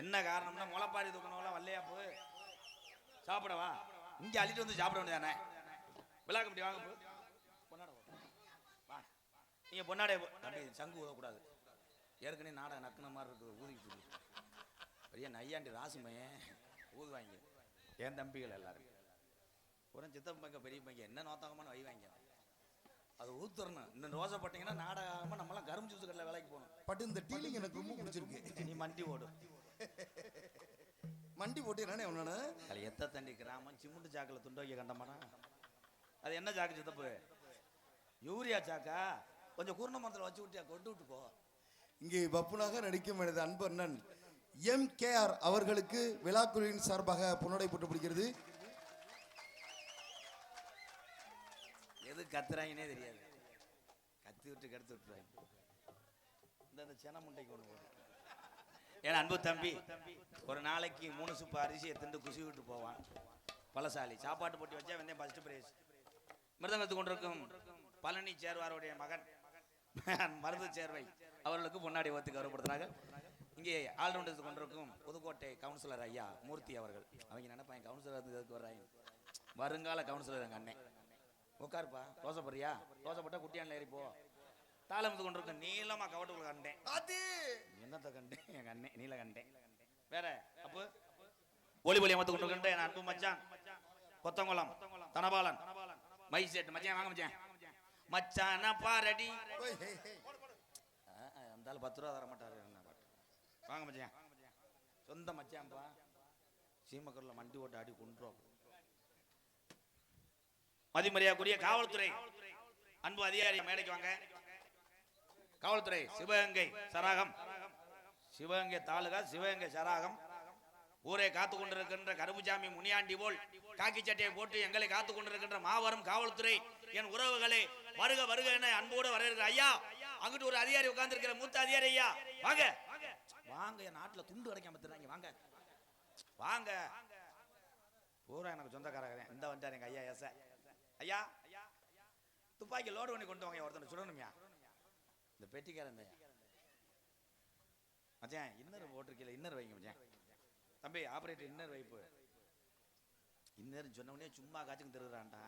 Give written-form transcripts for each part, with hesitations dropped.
என்ன காரணம்னா முளைப்பாரி தூக்கணும்லாம் வரலையா போ சாப்பிடவா இங்க அள்ளிட்டு வந்து சாப்பிட வேண்டியதானே விழா கமிட்டி வாங்க போ பொன்னாட வாங்க நீங்க பொன்னாடே தம்பி சங்கு ஊதக்கூடாது ஏற்கனவே நாடை நக்குன மாதிரி இருக்குது ஊதிக்கிட்டு பெரிய நையாண்டி ராசி பையன் ஊதுவாங்க என் தம்பிகள் எல்லாரும் ஒரு சித்தப்ப பையன் பெரிய பையன் என்ன நோத்தாகமான வைவாங்க அது ஊத்துறணும் இன்னும் ரோசை போட்டீங்கன்னா நாடகமா நம்மளாம் கரும்பு ஜூஸ் கடையில் வேலைக்கு போகணும் பட் இந்த டீலிங் எனக்கு ரொம்ப பிடிச்சிருக்கு நீ மண்டி ஓடும் மண்டி போட்டீங்கன்னா ஒன்று அதில் எத்த தண்டி கிராமம் சிமுண்டு சாக்கில் துண்டு வைக்க கண்டமானா அது என்ன சாக்கு சித்தப்பு யூரியா சாக்கா கொஞ்சம் கூர்ண மரத்தில் வச்சு விட்டியா கொண்டு விட்டு போ இங்கே பப்புனாக நடிக்கும் எனது அன்பு அண்ணன் MKR அவர்களுக்கு விழாக்குழுவின் சார்பாக பொன்னாடை போட்டு பிடிக்கிறது. எது கத்துறாங்கன்னே தெரியாது கத்தி விட்டு கடுத்து விட்டுருவாங்க இந்த சென முண்டைக்கு ஒன்று போடும் ஏன்னா அன்பு தம்பி ஒரு நாளைக்கு 3 சுப்பு அரிசியை திண்டு குசி விட்டு போவான் பலசாலி சாப்பாட்டு போட்டி வச்சா வந்தேன் ஃபர்ஸ்ட் பிரைஸ் மிருதங்கத்து கொண்டிருக்கும் பழனி சேர்வாருடைய மகன் மருது சேர்வை அவர்களுக்கு முன்னாடி ஒத்து கௌரவப்படுத்துறாங்க. இங்கே ஆல்ரவுண்டர்ஸ் கொண்டிருக்கும் புதுக்கோட்டை கவுன்சிலர் ஐயா மூர்த்தி அவர்கள் அவங்க நினைப்பாங்க கவுன்சிலர் வர்றாங்க வருங்கால கவுன்சிலர் எங்கள் அண்ணன் உட்காருப்பா தோசை போறியா தோசை போட்டா குட்டியான்ல ஏறி போ தாளமுத்து கொண்டிருக்கும் நீளமா கவட்டுக்குள்ள கண்டேன் என்னத்தை கண்டேன் எங்க அண்ணன் நீல கண்டேன் வேற அப்போ ஒளி ஒளி அமர்த்து கொண்டிருக்கின்ற என் அன்பு மச்சான் கொத்தங்குளம் தனபாலன் மை செட் மச்சான் வாங்க மச்சான் மச்சான பாரடி அந்த 10 ரூபா தர மாட்டாரு வாங்க மச்சான் சொந்த மச்சான்பா சீமக்கரில் மண்டி ஓட்டு ஆடி கொண்டுருவோம். மதிமரியாதைக்குரிய காவல்துறை அன்பு அதிகாரி மேடைக்கு வாங்க. காவல்துறை சிவகங்கை சராகம் சிவகங்கை தாலுகா சிவகங்கை சராகம் ஊரை காத்து கொண்டிருக்கின்ற கருப்புசாமி முனியாண்டி போல் காக்கி சட்டையை போட்டு எங்களை காத்து கொண்டிருக்கின்ற மாபெரும் காவல்துறை என் உறவுகளை வருக வருக என அன்போடு வரவேற்கிற ஐயா அங்கிட்டு ஒரு அதிகாரி உட்கார்ந்து இருக்கிற மூத்த அதிகாரி ஐயா வாங்க வாங்க என் நாட்டுல துண்டு கிடைக்காம பத்துறாங்க வாங்க வாங்க பூரா எனக்கு சொந்தக்காரங்க இந்த வந்துட்டார் எங்க ஐயா எஸ் ஐயா துப்பாக்கி லோடு பண்ணி கொண்டு வாங்க ஒருத்தனை சுடணுமியா இந்த பெட்டிக்காரன் மச்சான் இன்னர் போட்டிருக்கீல இன்னர் வைங்க மச்சான் தம்பி ஆபரேட்டர் இன்னர் வைப்பு இன்னர் சொன்னவனே சும்மா காய்ச்சுக்கு திருடுறான்டா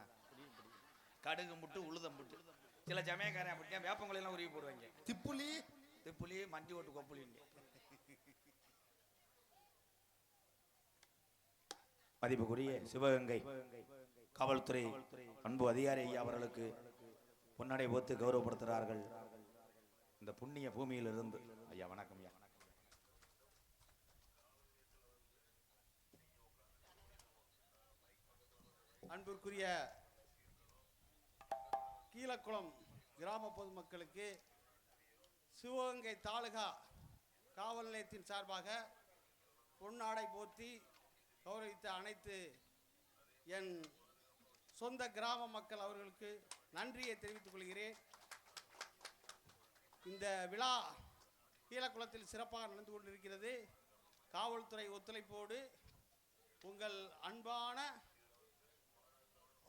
கடுகு முட்டு உளுதம் முட்டு சில சமயக்காரன் அப்படின்னா வேப்பங்குலையெல்லாம் உருவி போடுவாங்க திப்புலி திப்புலி மண்டி ஓட்டு கொப்புலிங்க. மதிப்புக்குரிய சிவகங்கை காவல்துறை அன்பு அதிகாரி ஐயா அவர்களுக்கு பொன்னாடை போத்து கௌரவப்படுத்துகிறார்கள் இந்த புண்ணிய பூமியிலிருந்து. ஐயா வணக்கம் ஐயா. அன்பிற்குரிய கீழக்குளம் கிராம பொதுமக்களுக்கு சிவகங்கை தாலுகா காவல் நிலையத்தின் சார்பாக பொன்னாடை போர்த்தி கௌரவித்த அனைத்து என் சொந்த கிராம மக்கள் அவர்களுக்கு நன்றியை தெரிவித்துக் கொள்கிறேன். இந்த விழா கீழக்குளத்தில் சிறப்பாக நடந்து கொண்டிருக்கிறது. காவல்துறை ஒத்துழைப்போடு உங்கள் அன்பான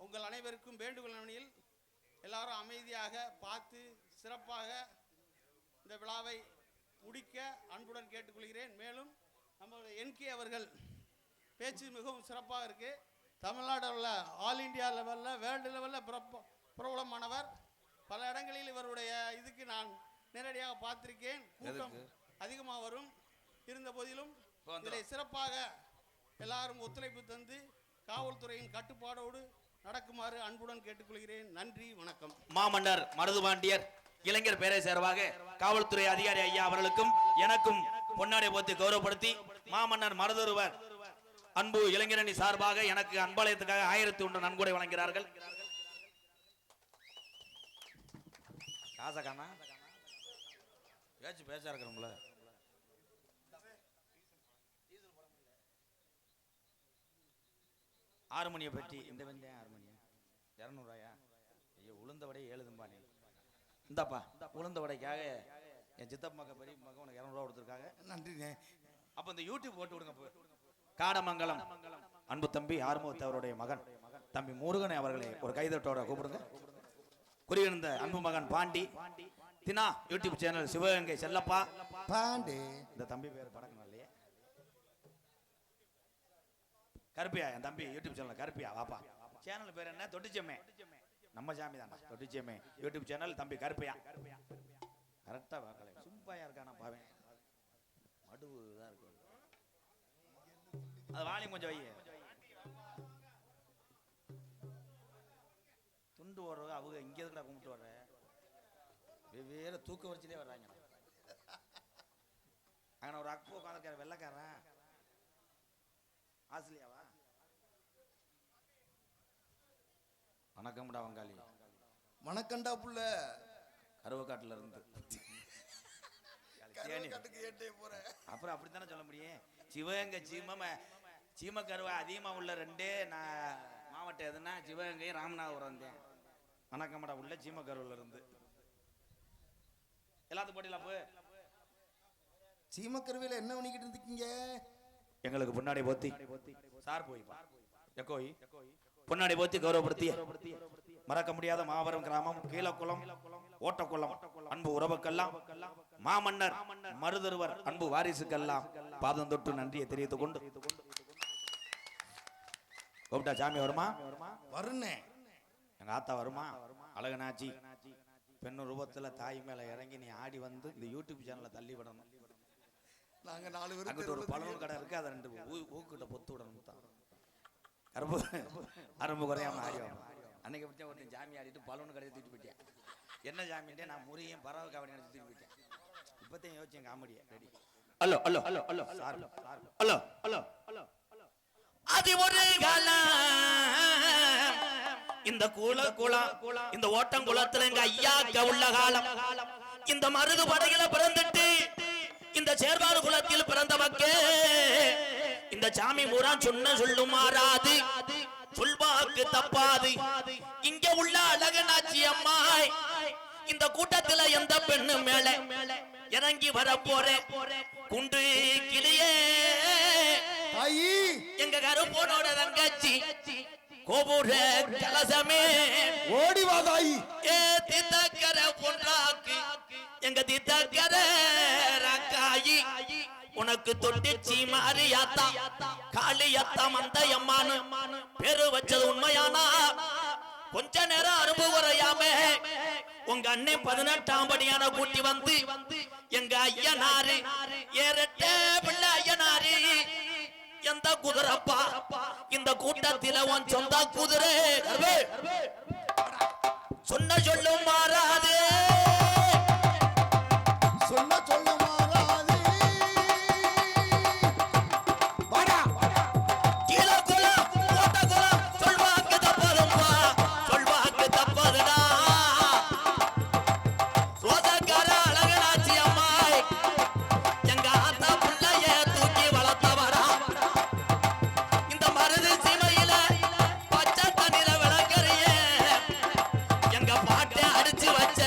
உங்கள் அனைவருக்கும் வேண்டுகோள் அணியில் எல்லாரும் அமைதியாக பார்த்து சிறப்பாக இந்த விழாவை முடிக்க அன்புடன் கேட்டுக்கொள்கிறேன். மேலும் நம்மளுடைய NK அவர்கள் பேச்சு மிகவும் சிறப்பாக இருக்குது. தமிழ்நாட்டில் உள்ள ஆல் இண்டியா லெவலில் வேர்ல்டு லெவலில் பிரபலமானவர். பல இடங்களில் இவருடைய இதுக்கு நான் நேரடியாக பார்த்திருக்கேன். கூட்டம் அதிகமாக வரும். இருந்த போதிலும் இதை சிறப்பாக எல்லாரும் ஒத்துழைப்பு தந்து காவல்துறையின் கட்டுப்பாடோடு நடக்குமாறு அன்புடன் கேட்டுக்கொள்கிறேன். நன்றி வணக்கம். மாமன்னர் மருதுபாண்டியர் இளைஞர் பேரை சேர்வாக காவல்துறை அதிகாரி ஐயா அவர்களுக்கும் எனக்கும் பொன்னாடை போத்து கௌரவப்படுத்தி மாமன்னர் மருதொருவர் அன்பு இளைஞரணி சார்பாக எனக்கு அன்பாலயத்துக்காக 1001 நன்கொடை வழங்குகிறார்கள். காசகானா பேச்சா இருக்கணும்ல ஆறுமணியை பற்றி இந்த வெந்தயம் ஆறுமணியா 200 ரூபாயா ஐயோ உளுந்த வடை 7 தும்பானே இந்தாப்பா உளுந்த வடைக்காக என் சித்தப்பா பெரிய மகன் உனக்கு 200 ரூபா கொடுத்துருக்காங்க நன்றிங்க. அப்போ இந்த யூடியூப் போட்டு விடுங்க. காடமங்கலம் அன்பு தம்பி ஆறுமுகத்தவருடைய மகன் தம்பி முருகனை அவர்களை ஒரு கைதட்டோட கூப்பிடுங்க. குறியிருந்த அன்பு மகன் பாண்டி தினா யூடியூப் சேனல் சிவகங்கை செல்லப்பா பாண்டி இந்த தம்பி பேர் படக்கணும் இல்லையே கருப்பியா என் தம்பி யூடியூப் சேனல் கருப்பியா வாப்பா. சேனல் பேர் என்ன? தொட்டிச்சம்மே. நம்ம சாமி தான் தொட்டிச்சம்மே யூடியூப் சேனல் தம்பி கருப்பியா. கரெக்டா பார்க்கல சும்பாயா இருக்கானா பாவேன். மடுவு தான் இருக்கு. அது வாலியம் கொஞ்சம் வை. துண்டு ஓடுறவங்க அவங்க இங்க எதுக்குடா கும்பிட்டு வர்ற? வெவ்வேறு தூக்க வரிச்சிலே வர்றாங்க. அங்கே ஒரு அக்கு உட்காந்துருக்காரு வெள்ளைக்காரன். ஆஸ்திரேலியாவா? வணக்கம்டா வங்காளி. வணக்கண்டா புள்ள. கருவக்காட்டுல இருந்து. கருவக்காட்டுக்கு ஏட்டே போறேன். அப்புறம் அப்படித்தானே சொல்ல முடியும். சிவகங்கை சீமக்கருவை அதிகமா உள்ள ரெண்டே மாவட்டம் எதுனா சிவகங்கை ராமநாதபுரம் தான். வணக்கம்டா உள்ள சீமக்கருவில இருந்து. எல்லாத்துக்கும் போட்டிலாம் போ. சீமக்கருவில என்ன பண்ணிக்கிட்டு இருந்தீங்க? எங்களுக்கு முன்னாடி போத்தி சார் போய் எக்கோய் பொன்னாடி போத்தி கௌரவப்படுத்தி மறக்க முடியாத மாபெரும் கிராமம் கீழக்குளம் ஓட்டக்குளம் அன்பு உறவுக்கெல்லாம் மாமன்னர் மருதருவர் அன்பு வாரிசுக்கெல்லாம் பாதம் தொட்டு நன்றியை தெரிவித்துக் கொண்டு கூப்பிட்டா சாமி வருமா? வருணே. எங்க ஆத்தா வருமா? அழகனாச்சி பெண்ணு ரூபத்துல தாய் மேல இறங்கி நீ ஆடி வந்து இந்த யூடியூப் சேனல்ல தள்ளி விடணும். நாங்க 4 பேர் அங்கிட்ட ஒரு பலூன் கடை இருக்கு. அதை 2 ஊக்கிட்ட பொத்து விடணும் தான். அரும்பு குறையாம ஆடி வரணும். அன்னைக்கு பிடிச்சா ஒருத்தன் ஜாமி ஆடிட்டு பலூன் கடையை தூக்கிட்டு போயிட்டேன். என்ன ஜாமின்ட்டே நான் முறியும் பறவை காவடி நினைச்சு தூக்கி போயிட்டேன். இப்பத்தையும் யோசிச்சேன் காமெடியா. Ready. Hello hello hello hello hello hello hello அது ஒரு காலம் இந்த குளம் இந்த ஓட்டங்குளத்துல எங்க ஐயாக்க உள்ள காலம். இந்த மருது படையில பிறந்துட்டு இந்த சேர்வாறு குலத்தில் பிறந்த மக்கள் இந்த சாமி மூரா சொன்ன சொல்லு மாறாது சொல்வாக்கு தப்பாது. இங்க உள்ள அழகனாச்சி அம்மாய் இந்த கூட்டத்துல எந்த பெண்ணு மேல இறங்கி வர போறேன் குண்டு கிளியே எங்க கருப்போனோட தங்கச்சி கோபுர கலசமே ஓடி வா தாயி. ஏ தித்தக்கர பொன்றாக்கு எங்க தித்தக்கர ரக்காயி உனக்கு தொட்டிச்சி மாரியாத்தா காளியத்தா மந்தையம்மானு பேரு வச்சது உண்மையானா கொஞ்ச நேரம் அரும்பு குறையாம உங்க அண்ணன் 18ஆம் படியான கூட்டி வந்து எங்க ஐயனாரு ஏறட்ட பிள்ளை ஐயனாரு எந்த குதிரப்பா இந்த கூட்டத்தில உன் சொந்த குதிரை சொன்ன சொல்லும் மாறாது சொன்ன சொல்ல மாறாது. வாடா கீழக்குளம் ஓட்டக்குளம் சொல்வாக்கு தப்பதுப்பா சொல்வாக்கு தப்பதுடா. ரோதக்கார அழகனாச்சி அம்மாய் எங்க ஆத்தா பிள்ளைய தூக்கி வளர்த்தவரா. இந்த மருது சீமையில பச்சை தண்ணில விளக்கறிய எங்க பாட்டை அடிச்சு வச்ச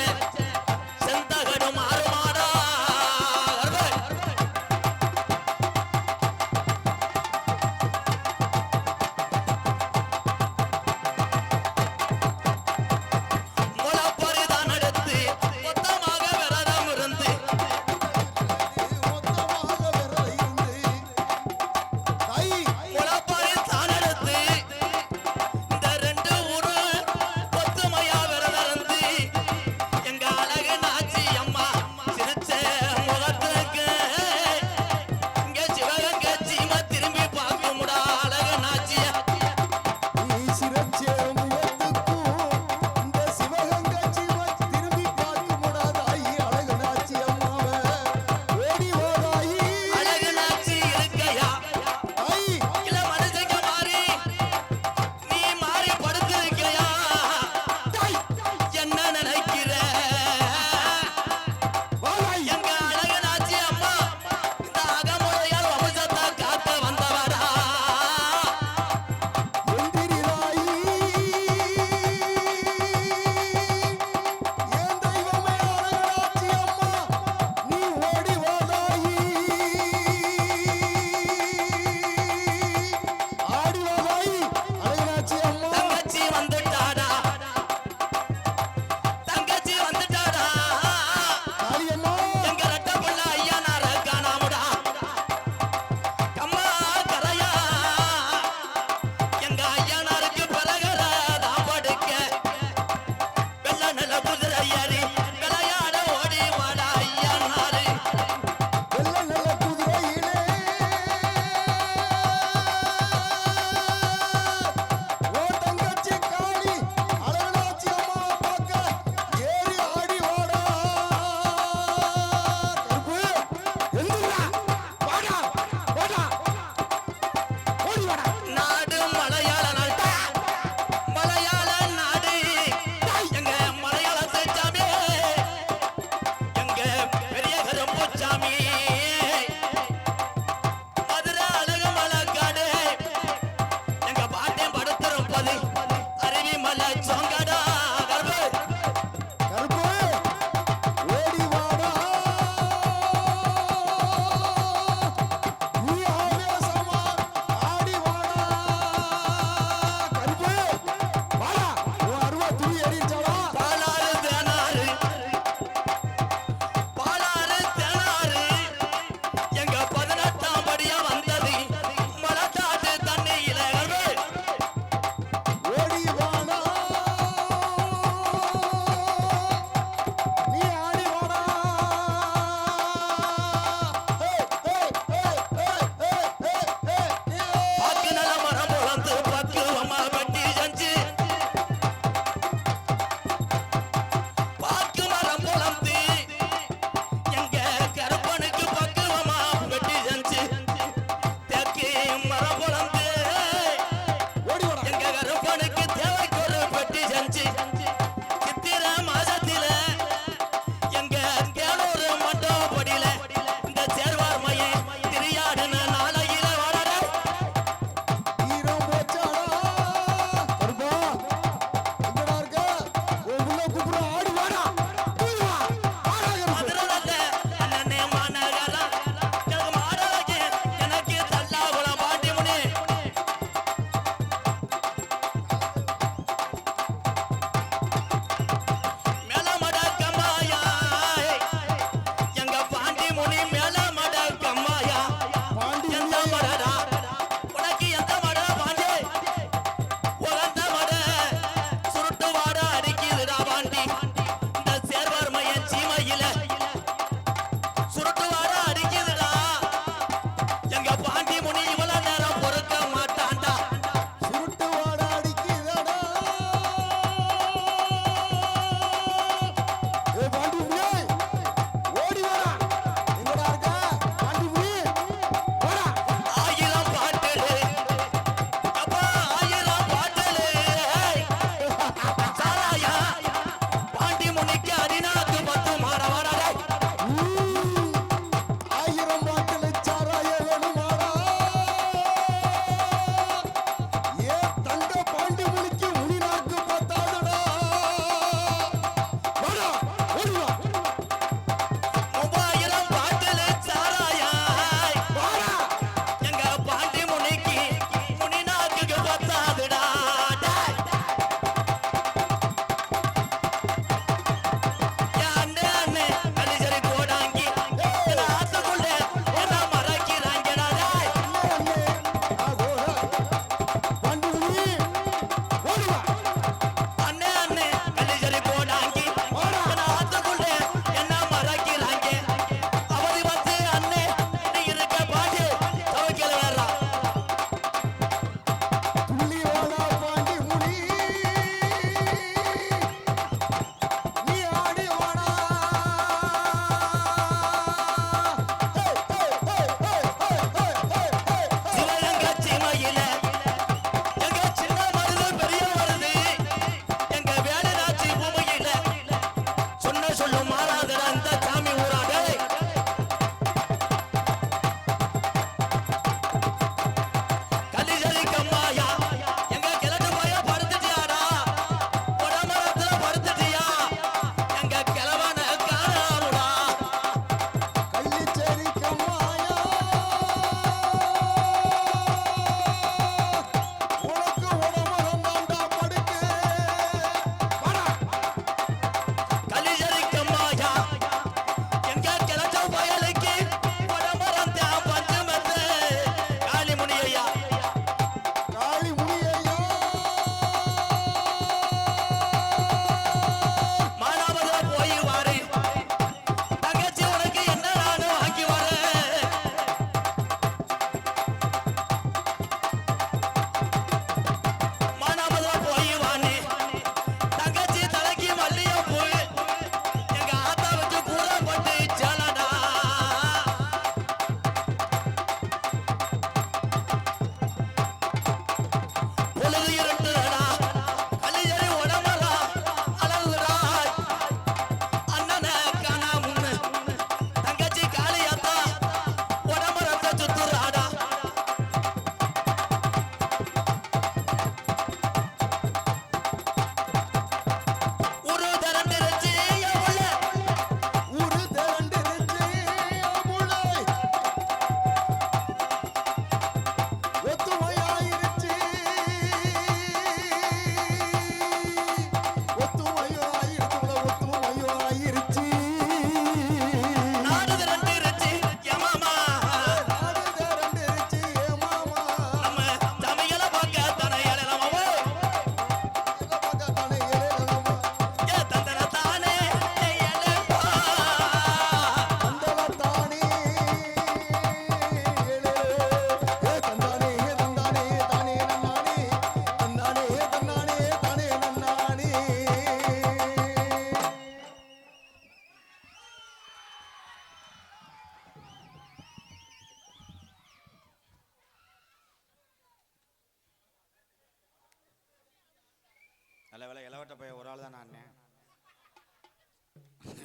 நல்ல வேலை இளவட்ட பையன் ஒரு ஆள் தான் நான்.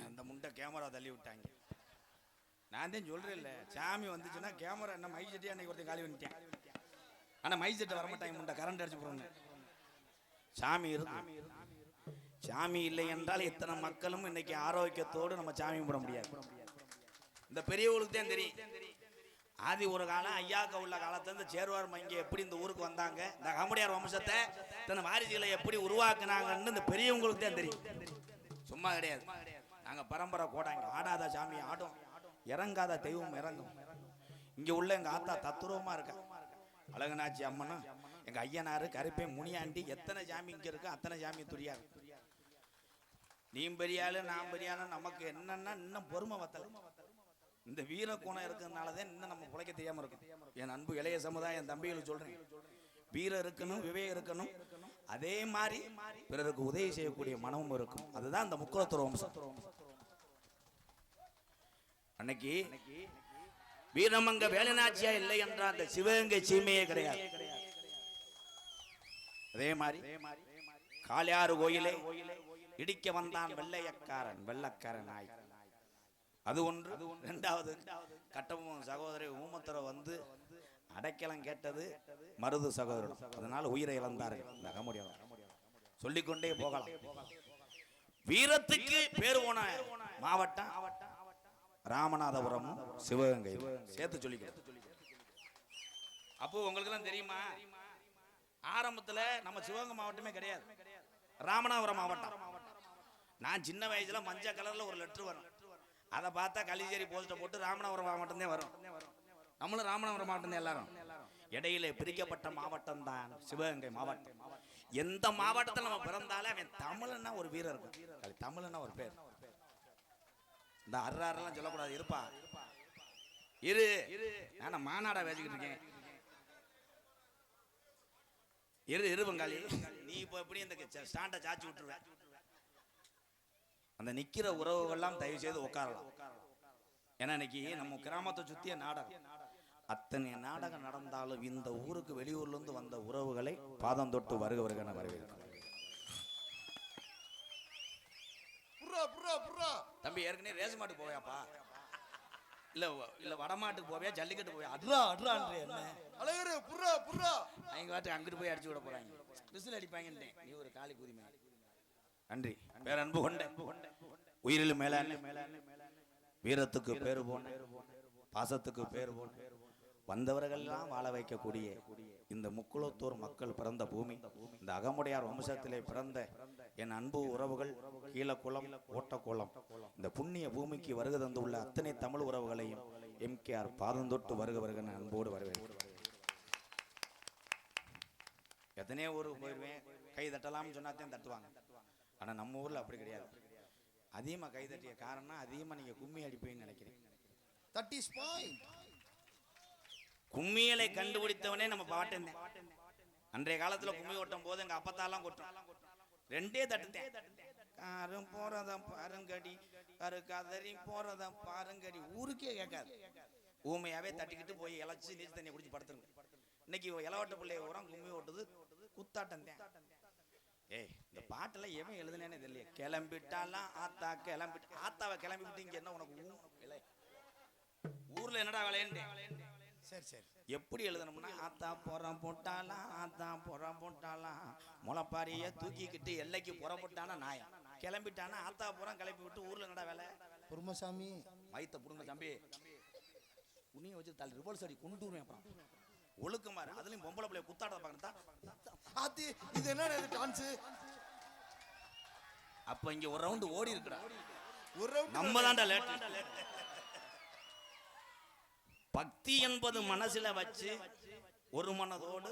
அந்த முண்டை கேமரா தள்ளி விட்டாங்க. நான் தான் சொல்றேன் இல்ல, சாமி வந்துச்சுன்னா கேமரா என்ன மைக் செட்டி அன்னைக்கு ஒருத்தன் காலி பண்ணிட்டேன். ஆனா மைக் செட்டை வரமாட்டாங்க, முண்டை கரண்ட் அடிச்சு போறோங்க. சாமி இருக்கு. சாமி இல்லை என்றால் இத்தனை மக்களும் இன்னைக்கு ஆரோக்கியத்தோடு நம்ம சாமி கும்பிட முடியாது. இந்த பெரியவங்களுக்கு தான் தெரியும். ஆதி ஒரு காலம் ஐயாக்க உள்ள காலத்துல இந்த சேர்வார் மங்கி எப்படி இந்த ஊருக்கு வந்தாங்க, இந்த அகமுடையார் வம்சத்தை தன் வாரிசுகளை எப்படி உருவாக்குனாங்கன்னு இந்த பெரியவங்களுக்கு தான் தெரியும். சும்மா கிடையாது. நாங்க பரம்பரை கோடாங்க. ஆடாத சாமி ஆடும், இறங்காத தெய்வம் இறங்கும். இங்க உள்ள எங்க ஆத்தா தத்துருவமா இருக்கா. அழகனாச்சி அம்மனும் எங்க ஐயனாரு கருப்பே முனியாண்டி, எத்தனை சாமி இங்க இருக்கு அத்தனை சாமி துரியாது. நீ பெரியாளு நான் பெரியாளு நமக்கு என்னன்னா இன்னும் பொறுமை வத்தல. இந்த வீர குணம் இருக்கிறதுனாலதான் இன்னும் நம்ம பிழைக்க தெரியாம இருக்கும். என் அன்பு இளைய சமுதாயம், என் தம்பிகளுக்கு சொல்றேன், வீரம் இருக்கணும், விவேகம் இருக்கணும், அதே மாதிரி பிறருக்கு உதவி செய்யக்கூடிய மனமும் இருக்கும். அதுதான் இந்த முக்குலத்தூர் வம்சம். அன்னைக்கு வீரமங்க வேலுநாச்சியா இல்லை என்ற அந்த சிவகங்கை சீமையே கிடையாது. அதே மாதிரி காளியாறு கோயிலை இடிக்க வந்தான் வெள்ளைக்காரன் நாய். அது ஒன்று. இரண்டாவது கட்டபொம்மன் சகோதரி ஊமத்தரை வந்து அடைக்கலம் கேட்டது மருது சகோதரன், அதனால உயிரை இழந்தார்கள். சொல்லிக்கொண்டே போகலாம். வீரத்துக்கு பேர் போன மாவட்டம் ராமநாதபுரம், சிவகங்கை சேர்த்து சொல்லிக்கிறேன். அப்போ உங்களுக்கு எல்லாம் தெரியுமா, ஆரம்பத்துல நம்ம சிவகங்கை மாவட்டமே கிடையாது, ராமநாதபுரம் மாவட்டம். நான் சின்ன வயசுல மஞ்சள் கலர்ல ஒரு லெட்டர் வரும், அதை பார்த்தா கலிச்சேரி போஸ்ட போட்டு ராமநாதபுரம் மாவட்டம் தான் வரும். நம்மளும் ராமநாதபுரம் மாவட்டம் தான் எல்லாரும். இடையில பிரிக்கப்பட்ட மாவட்டம் தான் சிவகங்கை மாவட்டம். எந்த மாவட்டத்தில் நம்ம பிறந்தாலே அவன் தமிழ்னா ஒரு வீரர் இருக்கும், தமிழ்னா ஒரு பேர். இந்த அர்றாரெல்லாம் சொல்லக்கூடாது, இருப்பா இரு, நான் மாநாடா பேசிக்கிட்டு இருக்கேன். இரு பங்காளி, நீ இப்போ எப்படி இந்த ஸ்டாண்டை சாச்சி விட்டுருவ. அந்த நிக்கிற உறவுகள்லாம் தயவு செய்து உட்காரலாம். ஏன்னா இன்னைக்கு நம்ம கிராமத்தை சுத்திய நாடகம், அத்தனை நாடகம் நடந்தாலும் இந்த ஊருக்கு வெளியூர்ல இருந்து வந்த உறவுகளை பாதம் தொட்டு வருகவர்கான வரவேற்கிறேன். தம்பி ஏற்கனவே ரேஸ் மாட்டுக்கு போவியாப்பா, இல்ல வடமாட்டுக்கு போவியா, ஜல்லிக்கட்டு போவியா? என்ன அழகரு புறா புறா அவங்க வாட்டு அங்கிட்டு போய் அடிச்சு விட போறாங்க, விசில் அடிப்பாங்கன்னு. நீ ஒரு காளி குதிமை. நன்றி. வேற அன்பு கொண்ட உயிரில் மேல வீரத்துக்கு பேரு போன, பாசத்துக்கு பேரு போன, வந்தவர்கள்லாம் வாழ வைக்கக்கூடிய இந்த முக்குளத்தூர் மக்கள் பிறந்த பூமி, இந்த அகமுடையார் வம்சத்திலே பிறந்த என் அன்பு உறவுகள், கீழக்குளம் ஓட்டக்குளம், இந்த புண்ணிய பூமிக்கு வருகை தந்துள்ள அத்தனை தமிழ் உறவுகளையும் எம்கேஆர் பாதந்தொட்டு வருக அன்போடு வரவேற்கிறேன். எத்தனையோ ஊருக்கு போயிடுவேன், கை தட்டலாம்னு சொன்னாத்தையும் தட்டுவாங்க. ஆனா நம்ம ஊர்ல அப்படி கிடையாது. அதிகமா கை தட்டிய காரணம் அதிகமா நீங்க கும்மி அடிப்பீங்கன்னு நினைக்கிறேன். That is point. கும்மியலை கண்டுபிடித்தவனே நம்ம பாட்டன். அன்றைய காலத்துல கும்மி ஓட்டும் போது எங்க அப்பத்தாலாம் கொட்டும், ரெண்டே தட்டுத்தேன். காரும் போறத பாருங்கடி, கரு கதறி போறத பாருங்கடி, ஊருக்கே கேட்காது. ஊமையாவே தட்டிக்கிட்டு போய் இழைச்சி நீர் தண்ணியை குடிச்சு படுத்துருங்க. இன்னைக்கு இளவட்ட பிள்ளைய உரம் கும்மி ஓட்டுது குத்தாட்டம் தான். ஏய், இந்த பாட்டெல்லாம் எவன் எழுதுனேன்னு தெரியல. கிளம்பிட்டாலாம் ஆத்தா கிளம்பிட்டு, ஆத்தாவை கிளம்பி விட்டு இங்க என்ன உனக்கு ஊர்ல என்னடா விளையாண்டு. சரி சரி, எப்படி எழுதணும்னா, ஆத்தா புறம் போட்டாலாம், ஆத்தா புறம் போட்டாலாம், முளைப்பாரிய தூக்கிக்கிட்டு எல்லைக்கு புறம் போட்டானா நாயம், கிளம்பிட்டானா ஆத்தா புறம் கிளப்பி விட்டு ஊர்ல என்னடா வேலை. பொறுமசாமி வயிற்ற புடுங்க தம்பி, உன்னையும் வச்சு தள்ளி ரிவர்ஸ் அடி கொண்டுருவேன். அப்புறம் ஒழுக்கமாரு, அதுலயும் பொம்பளை பிள்ளைய குத்தாட பாக்கணும். இது என்ன டான்ஸ்? அப்ப இங்க ஒரு ரவுண்டு ஓடி இருக்குடா, ஒரு ரவுண்ட் நம்ம தான்டா லேட். பக்தி என்பது மனசுல வச்சு ஒரு மனதோடு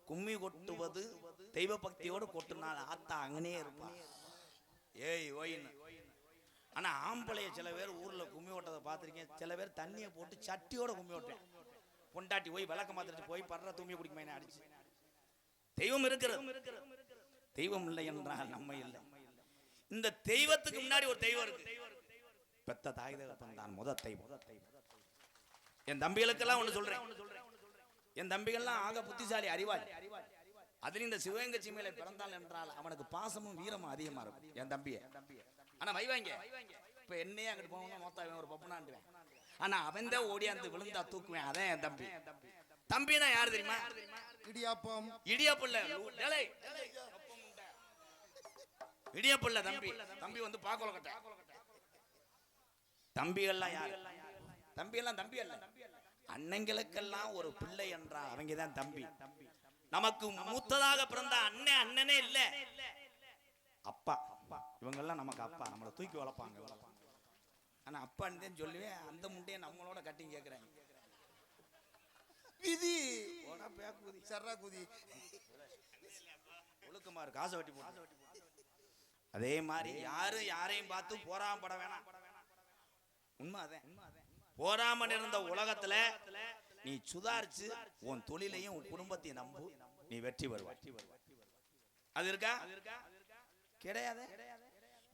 கும்மி கொட்டுவது, தெய்வ பக்தியோடு கொட்டுனால ஆத்தா அங்கனே இருப்பா. ஏய் ஓயின்னு. ஆனா ஆம்பளைய சில பேர் ஊர்ல கும்மி ஓட்டதை பார்த்திருக்கேன். சில பேர் தண்ணியை போட்டு சட்டியோட கும்மி ஓட்டேன். பொண்டாட்டி போய் விளக்க மாத்திட்டு போய் படுற தூமி குடிக்குமே அடிச்சு. தெய்வம் இருக்கிறது, தெய்வம் இல்லை என்றால் நம்ம இல்லை. இந்த தெய்வத்துக்கு முன்னாடி ஒரு தெய்வம் இருக்கு. பெத்த தாய் தகப்பன் தான் முத தெய்வம். என் தம்பிகளுக்கெல்லாம் ஒண்ணு சொல்றேன், என் தம்பிகள்லாம் ஆக புத்திசாலி, அறிவாளி. அதுலயும் இந்த சிவகங்கை சீமையில பிறந்தால் என்றால் அவனுக்கு பாசமும் வீரமும் அதிகமா இருக்கும் என் தம்பிய. ஆனா வைவாங்க இப்ப என்னையே அங்கிட்டு போகணும் மொத்தம் ஒரு பப்புனாண்டுவேன். ஆனா அவன் தான் ஓடியாந்து விழுந்தா தூக்குவேன். அதான் என் தம்பி. தம்பினா யாரு தெரியுமா? இடியாப்பம். இடியாப்புள்ள இடியாப்புள்ள தம்பி. தம்பி வந்து பாக்கொலக்கட்டை. தம்பிகள்லாம் யாரு? தம்பியெல்லாம் தம்பி அல்ல. அண்ணங்களுக்கெல்லாம் ஒரு பிள்ளை என்றா அவங்க தான் தம்பி. நமக்கு மூத்ததாக பிறந்த அண்ணன் அண்ணனே இல்ல, அப்பா. இவங்க எல்லாம் நமக்கு அப்பா. நம்மளை தூக்கி வளர்ப்பாங்க. ஆனா அப்பான்னு சொல்லுவேன். அந்த முட்டையை நம்மளோட கட்டிங் கேட்கிறாங்க. விதி போடா பேக்குதி சர்ரா குதி ஒழுக்கமாறு காசை வெட்டி போட்டு. அதே மாதிரி யாரும் யாரையும் பார்த்து போராமப்பட வேணாம். உண்மை அதே. போராம இருந்த உலகத்துல நீ சுதாரிச்சு உன் தொழிலையும் உன் குடும்பத்தையும் நம்பு, நீ வெற்றி வருவாய். அது இருக்கா? கிடையாது.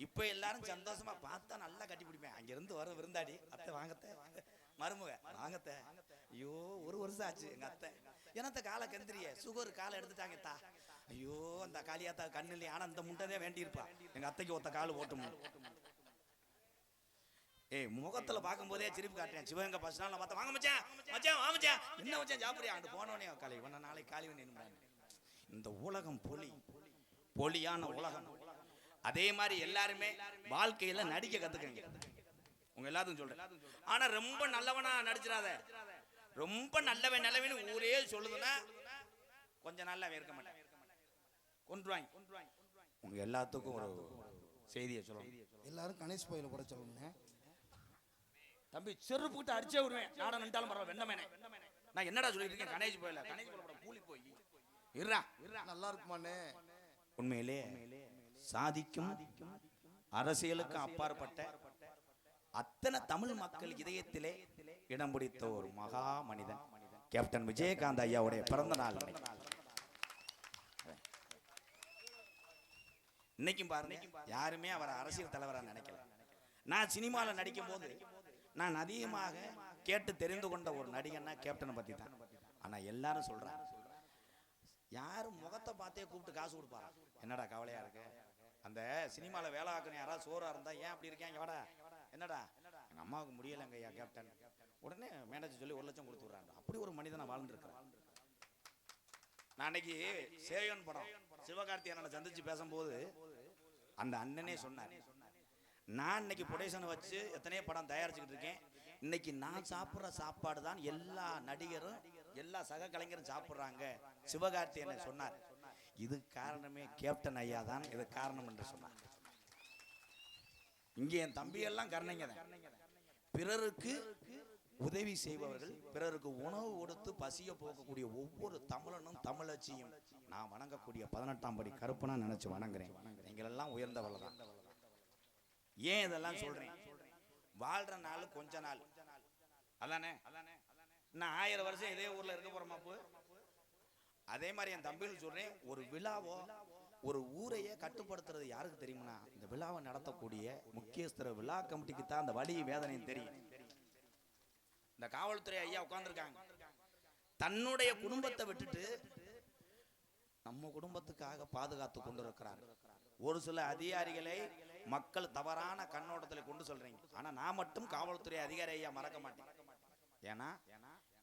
இப்ப எல்லாரும் சந்தோஷமா பார்த்தா நல்லா கட்டி பிடிப்பேன். அங்க இருந்து வர விருந்தாடி அத்தை வாங்கத்த வாங்க, மருமக வாங்கத்த. ஐயோ ஒரு வருஷம் ஆச்சு எங்க அத்தை எனத்த காலை கந்திரிய சுகர் காலை எடுத்துட்டாங்க தா. ஐயோ அந்த காளியாத்தா கண்ணு இல்லையா? ஆனா அந்த முட்டைதான் வேண்டியிருப்பா. எங்க அத்தைக்கு ஒத்த கால் ஓட்டும். ஏய் முகத்துல பார்க்கும் போதே சிரிப்பு காட்டுறேன். சிவகங்கை பஸ் ஸ்டாண்ட்ல பார்த்தா வாங்க மச்சான் மச்சான் வா மச்சான் என்ன மச்சான் சாப்பிடுறியா? அங்க போனவனே காலை இவன நாளைக்கு காலி நின்னுறாங்க. இந்த உலகம் பொலியான உலகம். அதே மாதிரி எல்லாருமே வாழ்க்கையில நடிக்க கத்துக்கங்க. உங்க எல்லாத்துக்கும் சொல்றேன். ஆனா ரொம்ப நல்லவனா நடிச்சிடாத. ரொம்ப நல்லவன் ஊரே சொல்லுதுன்னா கொஞ்ச நாள்ல இருக்க மாட்டேன், கொன்றுவாங்க. உங்க எல்லாத்துக்கும் ஒரு செய்தியை சொல்லணும். எல்லாரும் கணேஷ் கோயில கூட சொல்லுங்க. தம்பி செருப்பு கிட்ட அடிச்சே விடுவேன். நாடா நின்றாலும் பரவாயில்ல. வெண்ணமேனே நான் என்னடா சொல்லிட்டு இருக்கேன்? கணேஷ் போயில கூலி போய் இருறா நல்லா இருக்குமானே. உண்மையிலே சாதிக்கும் அரசியலுக்கும் அப்பாற்பட்ட அத்தனை தமிழ் மக்கள் இதயத்திலே இடம் பிடித்த ஒரு மகா மனிதன் கேப்டன் விஜயகாந்த் ஐயாவுடைய பிறந்த நாள் இன்னைக்கும் பாருங்க. யாருமே அவரை அரசியல் தலைவரா நினைக்கல. நான் சினிமாவில் நடிக்கும் போது நான் அதிகமாக கேட்டு தெரிந்து கொண்ட ஒரு நடிகன்னா கேப்டனை பத்தி தான். ஆனா எல்லாரும் சொல்றாங்க யாரும் முகத்தை பார்த்தே கூப்பிட்டு காசு கொடுப்பாரா? என்னடா கவலையா இருக்கு? அந்த சினிமாவில் வேலை ஆக்கணும் யாராவது சோறா இருந்தா ஏன் அப்படி இருக்காங்க? வாடா என்னடா எங்க அம்மாவுக்கு முடியலைங்க ஐயா கேப்டன். உடனே மேனேஜர் சொல்லி 1 லட்சம் கொடுத்து விடுறாங்க. அப்படி ஒரு மனிதனை வாழ்ந்துருக்கிறேன். நான் அன்னைக்கு சேவன் படம் சிவகார்த்திகேயனை சந்திச்சு பேசும்போது அந்த அண்ணனே சொன்னார், நான் இன்னைக்கு புடேசனை வச்சு எத்தனையோ படம் தயாரிச்சுக்கிட்டு இருக்கேன். இன்னைக்கு நான் சாப்பிட்ற சாப்பாடு தான் எல்லா நடிகரும் எல்லா சக கலைஞரும் சாப்பிட்றாங்க. சிவகார்த்திகேயனை சொன்னார். இது காரணமே கேப்டன் ஐயா தான் இது காரணம் என்று சொன்னார். இங்கே என் தம்பியெல்லாம் கருணைங்க தான். பிறருக்கு உதவி செய்பவர்கள், பிறருக்கு உணவு கொடுத்து பசிய போக்கக்கூடிய ஒவ்வொரு தமிழனும் தமிழச்சியும் நான் வணங்கக்கூடிய 18ஆம் படி கருப்பனா நினைச்சு வணங்குறேன். நீங்கள் எல்லாம் உயர்ந்தவர்கள் தான். ஏன் இதெல்லாம் சொல்றேன்? வாழ்ற நாள் கொஞ்ச நாள் அதானே. நான் 1000 வருஷம் இதே ஊர்ல இருக்க போறோமாப்பு. அதே மாதிரி என் தம்பின்னு சொல்றேன், ஒரு விழாவோ ஒரு ஊரையே கட்டுப்படுத்துறது யாருக்கு தெரியுமா? இந்த விழாவை நடத்தக்கூடிய முக்கியஸ்தர விழா கமிட்டிக்கு தான் அந்த வலி வேதனையும் தெரியும். இந்த காவல்துறை ஐயா உட்கார்ந்துருக்காங்க. தன்னுடைய குடும்பத்தை விட்டுட்டு நம்ம குடும்பத்துக்காக பாதுகாத்து கொண்டு இருக்கிறார். ஒரு சில அதிகாரிகளை மக்கள் தவறான கண்ணோட்டத்தில் கொண்டு சொல்றீங்க. ஆனா நான் மட்டும் காவல்துறை அதிகாரி ஐயா மறக்க மாட்டேன். ஏன்னா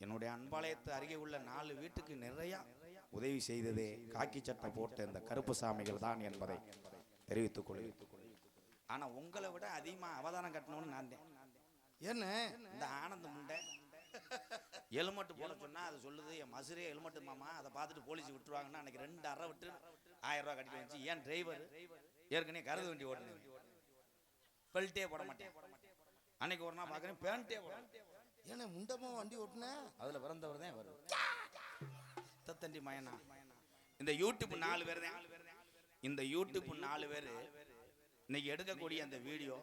என்னுடைய அன்பாலயத்து அருகே உள்ள 4 வீட்டுக்கு நிறைய உதவி செய்ததே காக்கி சட்டை போட்ட இந்த கருப்பு சாமிகள் தான் என்பதை தெரிவித்துக் கொள்கிறேன். ஆனா உங்களை விட அதிகமா அவதானம் கட்டணும்னு நான் தான். என்ன இந்த ஆனந்த முண்டை ஹெல்மெட் போட சொன்னா அது சொல்லுது என் மசுரே ஹெல்மெட் மாமா, அதை பார்த்துட்டு போலீஸ் விட்டுருவாங்கன்னா அன்னைக்கு 2 அரை விட்டு 1000 ரூபாய் கட்டி வந்துச்சு. ஏன் டிரைவர் ஏற்கனவே கருது வண்டி ஓட்டுனேன், பெல்ட்டே போட மாட்டேன். அன்னைக்கு ஒரு நாள் பார்க்குறேன் பேண்ட்டே போட. ஏன்னா முண்டமா வண்டி ஓட்டுன அதுல பிறந்தவர் தான் வரும் தத்தண்டி மயனா. இந்த யூடியூப் 4 பேர் தான். இந்த யூடியூப் 4 பேர் இன்னைக்கு எடுக்கக்கூடிய அந்த வீடியோ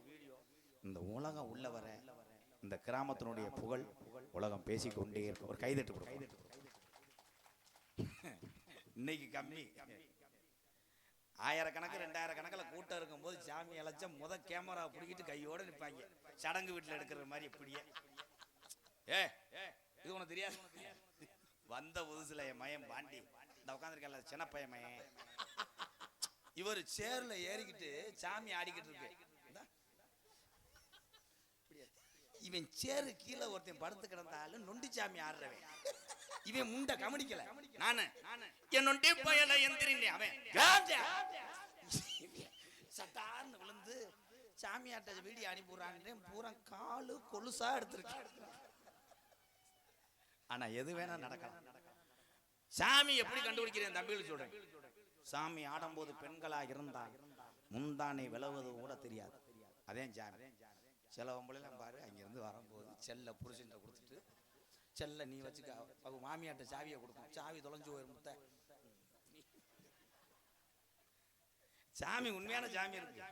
இந்த உலகம் உள்ள வர இந்த கிராமத்தினுடைய புகழ் உலகம் பேசிக்கொண்டே இருக்கும். ஒரு கைதட்டு கொடுக்கும். இன்னைக்கு கம்மி 1000 கணக்கு 2000 கணக்கில் கூட்டம் இருக்கும்போது சாமி அழைச்சா கேமரா பிடிக்கிட்டு கையோட நிற்பாங்க. சடங்கு வீட்டில் எடுக்கிற மாதிரி இப்படியே. இது உனக்கு தெரியாது. வந்த புதுசுல என் மயம் பாண்டி இந்த உட்காந்துருக்கல சின்ன பையமே இவர் சேர்ல ஏறிக்கிட்டு சாமி ஆடிக்கிட்டு இருக்கு. இவன் சேரு கீழே ஒருத்தன் படுத்து கிடந்தாலும் நொண்டி சாமி ஆடுறவன். இவன் முண்டை கவனிக்கல. நானு என் நொண்டி பயல எந்திரினே அவன் சட்டான்னு விழுந்து சாமியாட்ட வீடியோ அனுப்பிடுறான்னு பூரா காலு கொலுசா எடுத்திருக்கேன். ஆனா எது வேணா நடக்கலாம். சாமி எப்படி கண்டுபிடிக்கிறேன் தம்பிகள் சொல்றேன். சாமி ஆடும்போது பெண்களா இருந்தா முந்தானை விளவுவது கூட தெரியாது. அதே சாமி. சில பொம்பளைலாம் பாரு அங்கிருந்து வரும்போது செல்ல புருஷன் கொடுத்துட்டு செல்ல நீ வச்சுக்க அவங்க மாமியாட்ட சாவியை கொடுக்கும். சாவி தொலைஞ்சு போயிரும் முத்த. சாமி உண்மையான சாமி இருக்கு.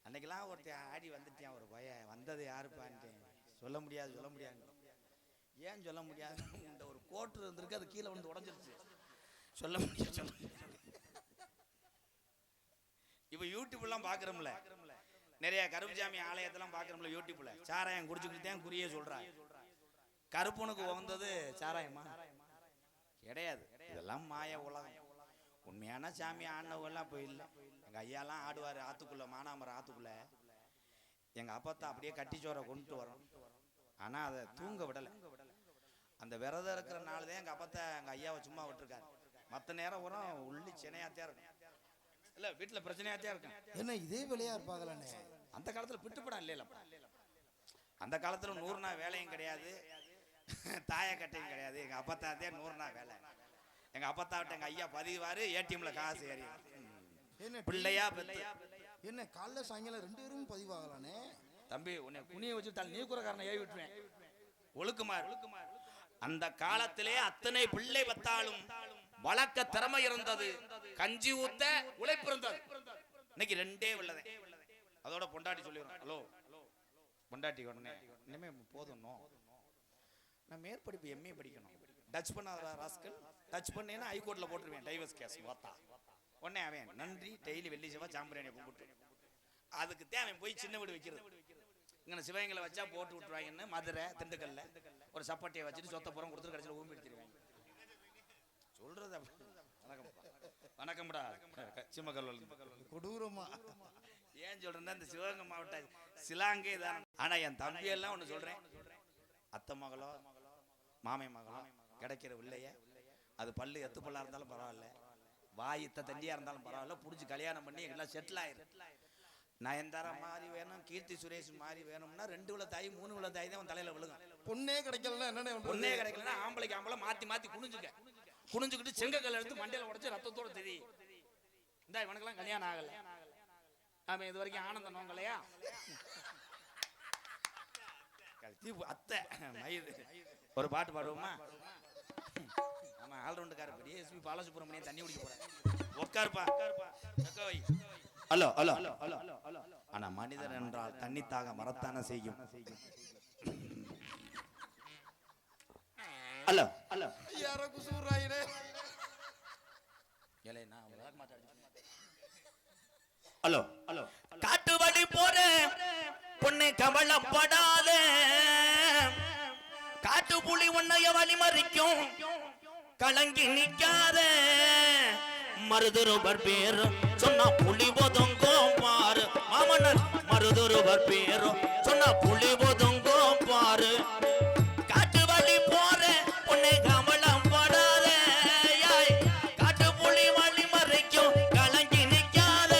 அன்னைக்கெல்லாம் ஒருத்தன் ஆடி வந்துட்டேன். ஒரு பய வந்தது யாருப்பான்ட்டேன். சொல்ல முடியாது சொல்ல முடியாது. ஏன் சொல்ல முடியாது? இந்த ஒரு கோட்டு இருந்திருக்கு, அது கீழே வந்து உடஞ்சிருச்சு. சொல்ல முடியாது சொல்ல முடியாது. இப்ப யூடியூப்லாம் பாக்குறோம்ல, நிறைய கருப்புசாமி ஆலயத்தெல்லாம் பாக்குறோம்ல யூடியூப்ல. சாராயம் குடிச்சுக்கிட்டு தான் குறியே சொல்றாங்க. கருப்பனுக்கு வந்தது சாராயமா கிடையாது. இதெல்லாம் மாய உலகம். உண்மையான சாமி ஆடினவெல்லாம் போய் இல்லை. எங்க ஐயாலாம் ஆடுவாரு ஆத்துக்குள்ள, மானாமரம் ஆத்துக்குள்ள. எங்க அப்பத்தான் அப்படியே கட்டிச்சோரை கொண்டு வரோம். ஆனா அதை தூங்க விடலை. அந்த விரதம் இருக்கிற நாள் தான் எங்க அப்பத்தை எங்க ஐயாவை சும்மா விட்டுருக்காரு. மற்ற நேரம் வரும் உள்ளி சென்னையாத்தியா இருக்கும். இல்ல வீட்டுல பிரச்சனையாத்தியா இருக்கும். என்ன இதே வேலையா இருப்பாங்களானே? அந்த காலத்துல பிட்டுப்படம் இல்லைல்லப்பா. அந்த காலத்துல 100 நாள் வேலையும் கிடையாது, தாயக்கட்டையும் கிடையாது. எங்க அப்பத்தாத்தே 100 நாள் வேலை. எங்க அப்பத்தாவிட்ட எங்க ஐயா பதிவாரு, ஏடிஎம்ல காசு ஏறி பிள்ளையா என்ன காலைல சாயங்காலம் 2 பேரும் பதிவாகலானே? தம்பி உன்னை குனிய வச்சுட்டால் நீ குறக்காரனை ஏவி விட்டுருவேன். ஒழுக்குமார். அந்த காலத்திலே அத்தனை பிள்ளை பத்தாலும் வளர்க்க திறமை இருந்தது, கஞ்சி ஊத்த உழைப்பு இருந்தது. இன்னைக்கு 2 உள்ளதே. அதோட பொண்டாட்டி சொல்லிடுறோம், ஹலோ பொண்டாட்டி உடனே இனிமே போதும், நான் மேற்படிப்பு எம்ஏ படிக்கணும். டச் பண்ணாத ராஸ்கல், டச் பண்ணேன்னா ஹைகோர்ட்ல போட்டுருவேன் டைவர்ஸ் கேஸ். பார்த்தா உடனே அவன் நன்றி டெய்லி வெள்ளி செவ்வாய் சாம்பிராணியை கும்பிட்டு அதுக்கு தேவன் போய் சின்ன வீடு வைக்கிறது. இங்கே சிவகங்களை வச்சா போட்டு விட்டுருவாங்கன்னு மதுரை திண்டுக்கல்ல ஒரு சப்பாட்டியை வச்சுட்டு சொத்த புறம் கொடுத்துட்டு கடைசியில் ஊம்பிடுத்திடுவாங்க. சொல்றது வணக்கம்டா சிம்மக்கல் கொடூரமா. ஏன் சொல்றேன்னா இந்த சிவகங்கை மாவட்ட சிலாங்கே தான். ஆனா என் தம்பியெல்லாம் ஒன்று சொல்றேன், அத்தை மகளோ மாமை மகளோ கிடைக்கிற இல்லையே, அது பல்லு எத்து பல்லா இருந்தாலும் பரவாயில்ல, வாயித்த தண்டியா இருந்தாலும் பரவாயில்ல, புடிச்சு கல்யாணம் பண்ணி எல்லாம் செட்டில் ஆயிரு. நயன்தாரா மாதிரி வேணும், கீர்த்தி சுரேஷ் மாதிரி வேணும்னா 2 உள்ள தாய் 3 உள்ள தாய் தான் தலையில விழுகும். பொண்ணே கிடைக்கலன்னா என்ன? பொண்ணே கிடைக்கலன்னா ஆம்பளைக்கு ஆம்பளை மாத்தி மாத்தி குனிஞ்சுக்கிட்டு செங்கக்கல் எடுத்து மண்டையில உடைச்சு ரத்தத்தோட தெரியும். இந்த இவனுக்கெல்லாம் கல்யாணம் ஆகல, அவன் இது வரைக்கும் ஆனந்தம் நோங்கலையா? அத்தை மயிறு ஒரு பாட்டு பாடுவோமா? ஆமா, ஆல்ரவுண்டுக்கார பெரிய எஸ்பி பாலசுப்ரமணியம் தண்ணி குடிக்க போறேன். உட்காருப்பா. Hello hello hello hello. ஆனா மனிதன் என்றால் தண்ணித்தாக மரத்தான செய்யும். Hello hello. யாரோ குசூறாயிரே. ஏலே நான் விளையாட மாட்டேன். Hello hello. காட்டு வழி போற பொண்ணு கவலைப்படாத, காட்டு புலி உன்னைய வழி மறிக்கும், கலங்கி நிக்காத. மருதுருவர் பேரும் சொன்னா புலி ஒதுங்கும் பாரு. மாமன்னர் மருதுருவர் பேரும் சொன்னா புலி ஒதுங்கும் பாரு. காட்டு வழி போற பொண்ணு கவலைப்படாத, காட்டு புலி வழி மறிக்கும், கலங்கி நிக்காத.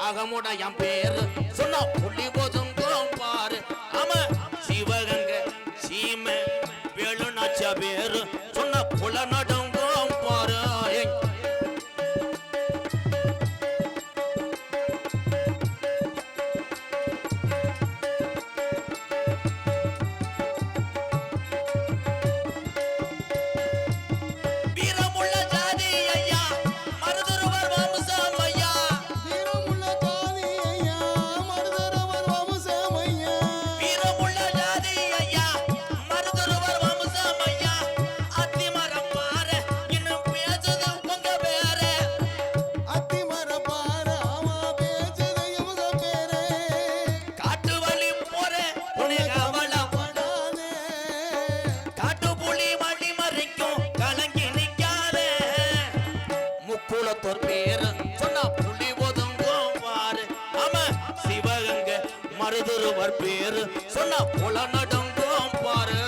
அகமுடைய பேரு சொன்னா புலி ஒதுங்கும் பாரு. ஆமா, சிவகங்கை சீமை வேலுநாச்ச பேரு சொன்னா புல நடுங்கும் பாரு. மருதுருவர் பேரு சொன்னா புல நடுங்கும் பாரு.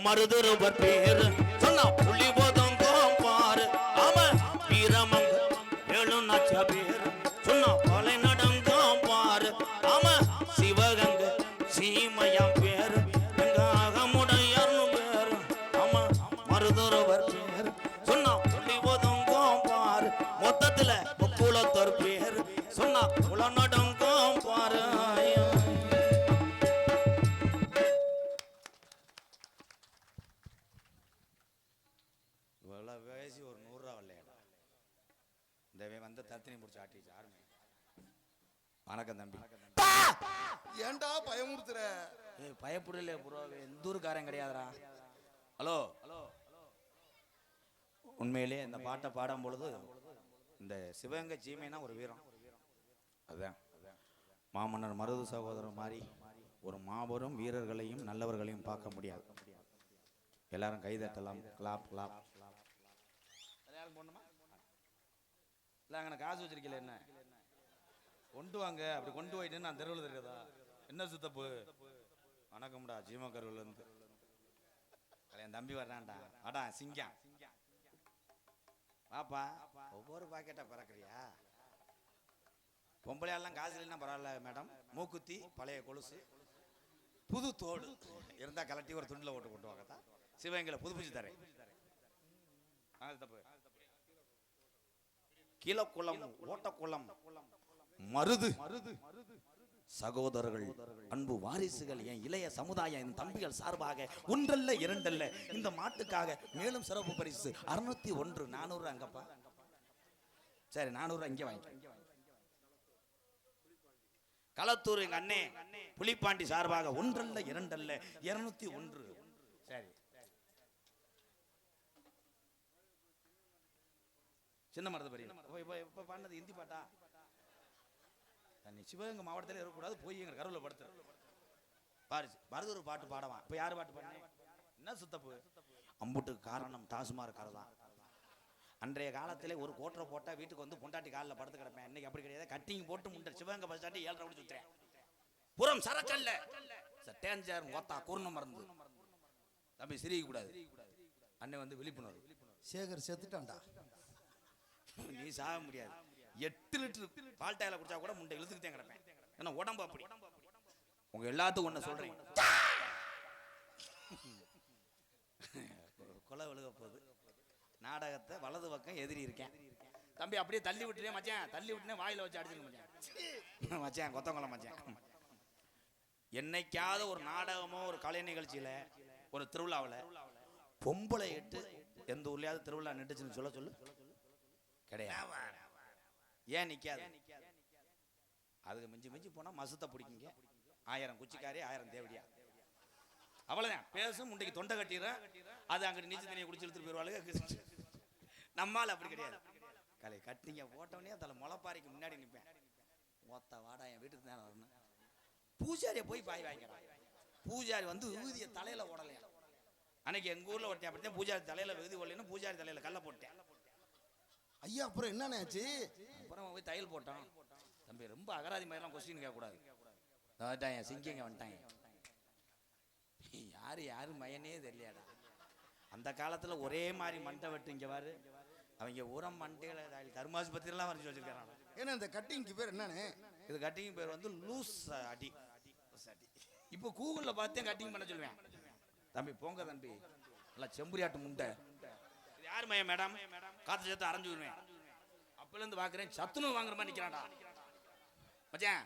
மருதுருவர் பேரு சொன்னா புலி போதங்கும் பாரு. அவன் வீரமங்க வேலுநாச்ச பேரு சொன்னா கொலை நடங்கும் பாரு. அவன் சிவகங்க சீமையாம் பேரு எங்க அகமுடையர்னு பேரு. அவன் மருதுருவர் பேரு சொன்னா புலி போதங்கும் பாரு. மொத்தத்துல முக்குளத்தோர் பேரு சொன்னா குல நடங்கும் பாரு. வயசு ஒரு 100 ரூபா வரலையாடா. இந்த வந்து தத்தினி முடிச்சு ஆட்டிச்சு ஆர்மி. வணக்கம் தம்பி. ஏன்டா பயமுறுத்துற? பயப்படல ப்ரோ, எந்த ஊருக்காரன் கிடையாதுடா. ஹலோ ஹலோ, உண்மையிலே இந்த பாட்டை பாடும் பொழுது இந்த சிவகங்கை சீமைனா ஒரு வீரம். அதான் மாமன்னர் மருது சகோதரர் மாதிரி ஒரு மாபெரும் வீரர்களையும் நல்லவர்களையும் பார்க்க முடியாது. எல்லாரும் கைதட்டலாம். Clap clap. இல்லை அங்கே காசு வச்சிருக்கல, என்ன கொண்டு வாங்க. அப்படி கொண்டு போயிட்டு நான் தெருவில் தெரியாதா என்ன சுத்தப்பு. வணக்கம்டா சீமக்கருவிலேருந்து என் தம்பி வர்றான்டா. வாடா சிங்கம் வாப்பா. ஒவ்வொரு பாக்கெட்டா பறக்குறியா? பொம்பளையாலாம் காசு இல்லைன்னா பரவாயில்ல மேடம். மூக்குத்தி, பழைய கொலுசு, புது தோடு இருந்தா கலட்டி ஒரு துண்டில் ஓட்டு கொண்டு வாங்கத்தா. சிவகங்கையில் புதுப்பிச்சு தரேன். தப்பு கீழக்குளம் ஓட்டக்குளம் மருது சகோதரர்கள், அன்பு வாரிசுகள், என் இளைய சமுதாயம், என் தம்பிகள் சார்பாக ஒன்றல்ல இரண்டல்ல இந்த மாட்டுக்காக மேலும் சிறப்பு பரிசு 601. 400 அங்கப்பா. சரி 400 இங்கே வாங்கி. களத்தூர் எங்க அண்ணே புலிப்பாண்டி சார்பாக ஒன்றல்ல இரண்டல்ல 201. சரி சின்ன மருது பெரிய இப்ப பாடினது ஹிந்தி பாட்டா? நீ சிவகங்கை மாவட்டத்தில் இருக்கக்கூடாது, போய் எங்க கருவில் படுத்து பாரு. மருது ஒரு பாட்டு பாடவான். இப்ப யாரு பாட்டு பாடின? என்ன சுத்தப்பு? அம்புட்டுக்கு காரணம் தாசுமார் கரை தான். அன்றைய காலத்திலே ஒரு கோட்டரை போட்டா வீட்டுக்கு வந்து பொண்டாட்டி காலில் படுத்து கிடப்பேன். இன்னைக்கு அப்படி கிடையாது. கட்டிங் போட்டு முண்டை சிவகங்கை பஸ் ஸ்டாண்டு 7:30 மணி சுத்துறேன். புறம் சரக்கல்ல டேஞ்சர் மொத்தா கூர்ணம் மறந்து தம்பி சிரிக்க கூடாது. அண்ணன் வந்து விழிப்புணர்வு. சேகர் செத்துட்டான்டா. நீ சாக முடியாது. 8 லிட்டர் பால்டாயில குடிச்சா கூட முண்டை இழுத்துக்கிட்டே கிடப்பேன். ஏன்னா உடம்பு அப்படி. உங்க எல்லாத்துக்கும் ஒண்ணு சொல்றேன், கொலை விழுக போகுது. நாடகத்தை வலது பக்கம் எதிரி இருக்கேன் தம்பி. அப்படியே தள்ளி விட்டுறேன் மச்சான். தள்ளி விட்டுனே வாயில வச்சு அடிச்சிருக்க மச்சான். மச்சான் கொத்தங்கொல்ல மச்சான். என்னைக்காவது ஒரு நாடகமோ ஒரு கலை நிகழ்ச்சியில ஒரு திருவிழாவில் பொம்பளை எட்டு எந்த ஊர்லயாவது திருவிழா நின்றுச்சுன்னு சொல்ல சொல்லு. கிடையாது. ஏன் நிக்காது? அதுக்கு மிஞ்சி மிஞ்சி போனா மசத்தை பிடிக்குங்க. 1000 குச்சிக்காரி 1000 தேவடியா அவ்வளவுதான். பேசும் முண்டைக்கு தொண்டை கட்டிடுறேன். அது அங்கிட்டு நீச்சல் தண்ணியை குடிச்சு எடுத்துட்டு போயிருவாளுங்க. நம்மால் அப்படி கிடையாது. கலை கட்டிங்க போட்டவனே அதில் முளைப்பாரிக்கு முன்னாடி நிற்பேன். மொத்த வாடா என் வீட்டுக்கு தான் வரணும். பூஜாரியை போய் பாய் வாங்கிறான். பூஜாரி வந்து ஊதிய தலையில ஓடலையா. அன்னைக்கு எங்க ஊர்ல ஒருத்தன் அப்படித்தான் பூஜாரி தலையில விகுதி ஓடலைன்னு பூஜாரி தலையில கல்ல போட்டேன். ஐயா அப்புறம் என்னன்னாச்சு? அப்புறம் போய் தையல் போட்டான். தம்பி ரொம்ப அகராதி மாதிரிலாம் கொஸ்டின் கேட்கக்கூடாது. சிங்கிங்க வந்துட்டாங்க. யாரு யாரு மயனே தெரியலையாடா. அந்த காலத்துல ஒரே மாதிரி மண்டை வெட்டு. இங்க பாரு, அவங்க உரம் மண்டையில தர்மாஸ்பத்திரிலாம் வரைஞ்சி வச்சிருக்காங்க. ஏன்னா இந்த கட்டிங்க்கு பேர் என்னன்னு? இது கட்டிங் பேர் வந்து லூஸ் அடி. இப்போ கூகுள்ல பார்த்தேன் கட்டிங் பண்ண சொல்லுவேன். தம்பி போங்க தம்பி, நல்லா செம்புரியாட்டு முண்டை. யார் மையம் மேடம்? காத்து சேர்த்து அரைஞ்சு விடுவேன். அப்பல இருந்து பாக்குறேன் சத்துணவு வாங்குற மாதிரி நிக்கிறான்டா மச்சான்.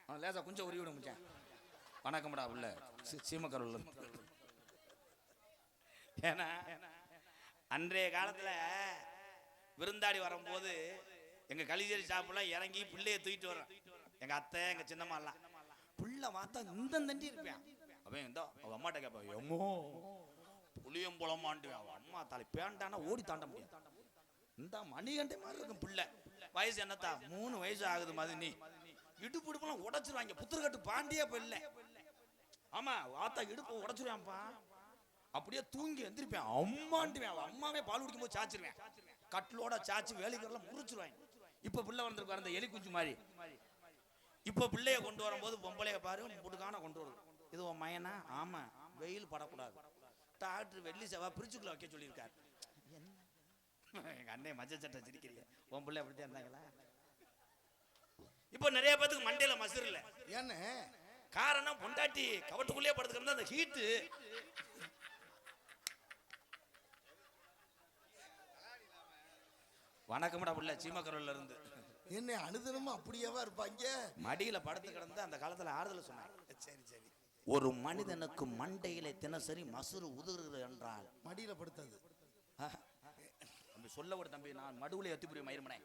அவன் லேசா கொஞ்சம் உருவி விடும் மச்சான். வணக்கம்டா உள்ள சீமக்கரூர்ல ஏன்னா அன்றைய காலத்துல விருந்தாடி வரும்போது எங்க கலிஜேரி ஷாப்லாம் இறங்கி பிள்ளைய தூக்கிட்டு வரோம். எங்க அத்தை எங்க சின்னம்மா எல்லாம் புள்ள பார்த்தா இந்த தண்டி இருப்பேன். அவன் இந்த அவ அம்மாட்ட கேட்பான், எம்மோ புளியம் புலமாண்டுவேன். அவன் அம்மா தலை பேண்டானா ஓடி தாண்ட முடியாது. இந்த மணிகண்டை மாதிரி இருக்கும் பிள்ளை. வயசு என்னத்தா 3 வயசு ஆகுது மாதிரி நீ இடுப்பு இடுப்புலாம் உடைச்சிருவாங்க. புத்திரக்கட்டு பாண்டியே பிள்ளை. ஆமா வாத்தா இடுப்பு உடைச்சிருவான்ப்பா. அப்படியே தூங்கி எந்திரிப்பேன். அம்மாண்டுவேன். அவன் அம்மாவே பால் குடிக்கும் போது சாச்சிருவேன். கட்டிலோட சாச்சி வேலைக்கெல்லாம் முறிச்சிருவாங்க. இப்ப பிள்ளை வந்திருக்கு அந்த எலி குஞ்சு மாதிரி. இப்ப பிள்ளைய கொண்டு வரும்போது பொம்பளைய பாரு முடுக்கான கொண்டு வருது. இது உன் மயனா? ஆமா, வெயில் படக்கூடாது. டாக்டர் வெள்ளி செவ்வாய் பிரிச்சுக்குள்ள வைக்க சொல்லியிருக்காரு. எங்க அண்ணன் மஞ்சள் சட்டை சிரிக்கிறீங்க. உன் பிள்ளை அப்படித்தான் இருந்தாங்களா? இப்ப நிறைய பேத்துக்கு மண்டையில மசுறு இல்ல. ஏன்னு காரணம் பொண்டாட்டி கவட்டுக்குள்ளேயே படுத்துக்கிறது அந்த ஹீட்டு. வணக்கம்டா புள்ள சீமக்கரூர்ல இருந்து. என்ன அனுதினமும் அப்படியேவா இருப்பாங்க? மடியில படுத்து கிடந்து அந்த காலத்துல ஆறுதல் சொன்னாங்க. சரி சரி. ஒரு மனிதனுக்கு மண்டையில தினசரி மசுறு உதுறுகிறது என்றால் மடியில படுத்தது தம்பி சொல்ல ஒரு தம்பி நான் மடுவுல எத்திப்புரிய மயிர்மனே.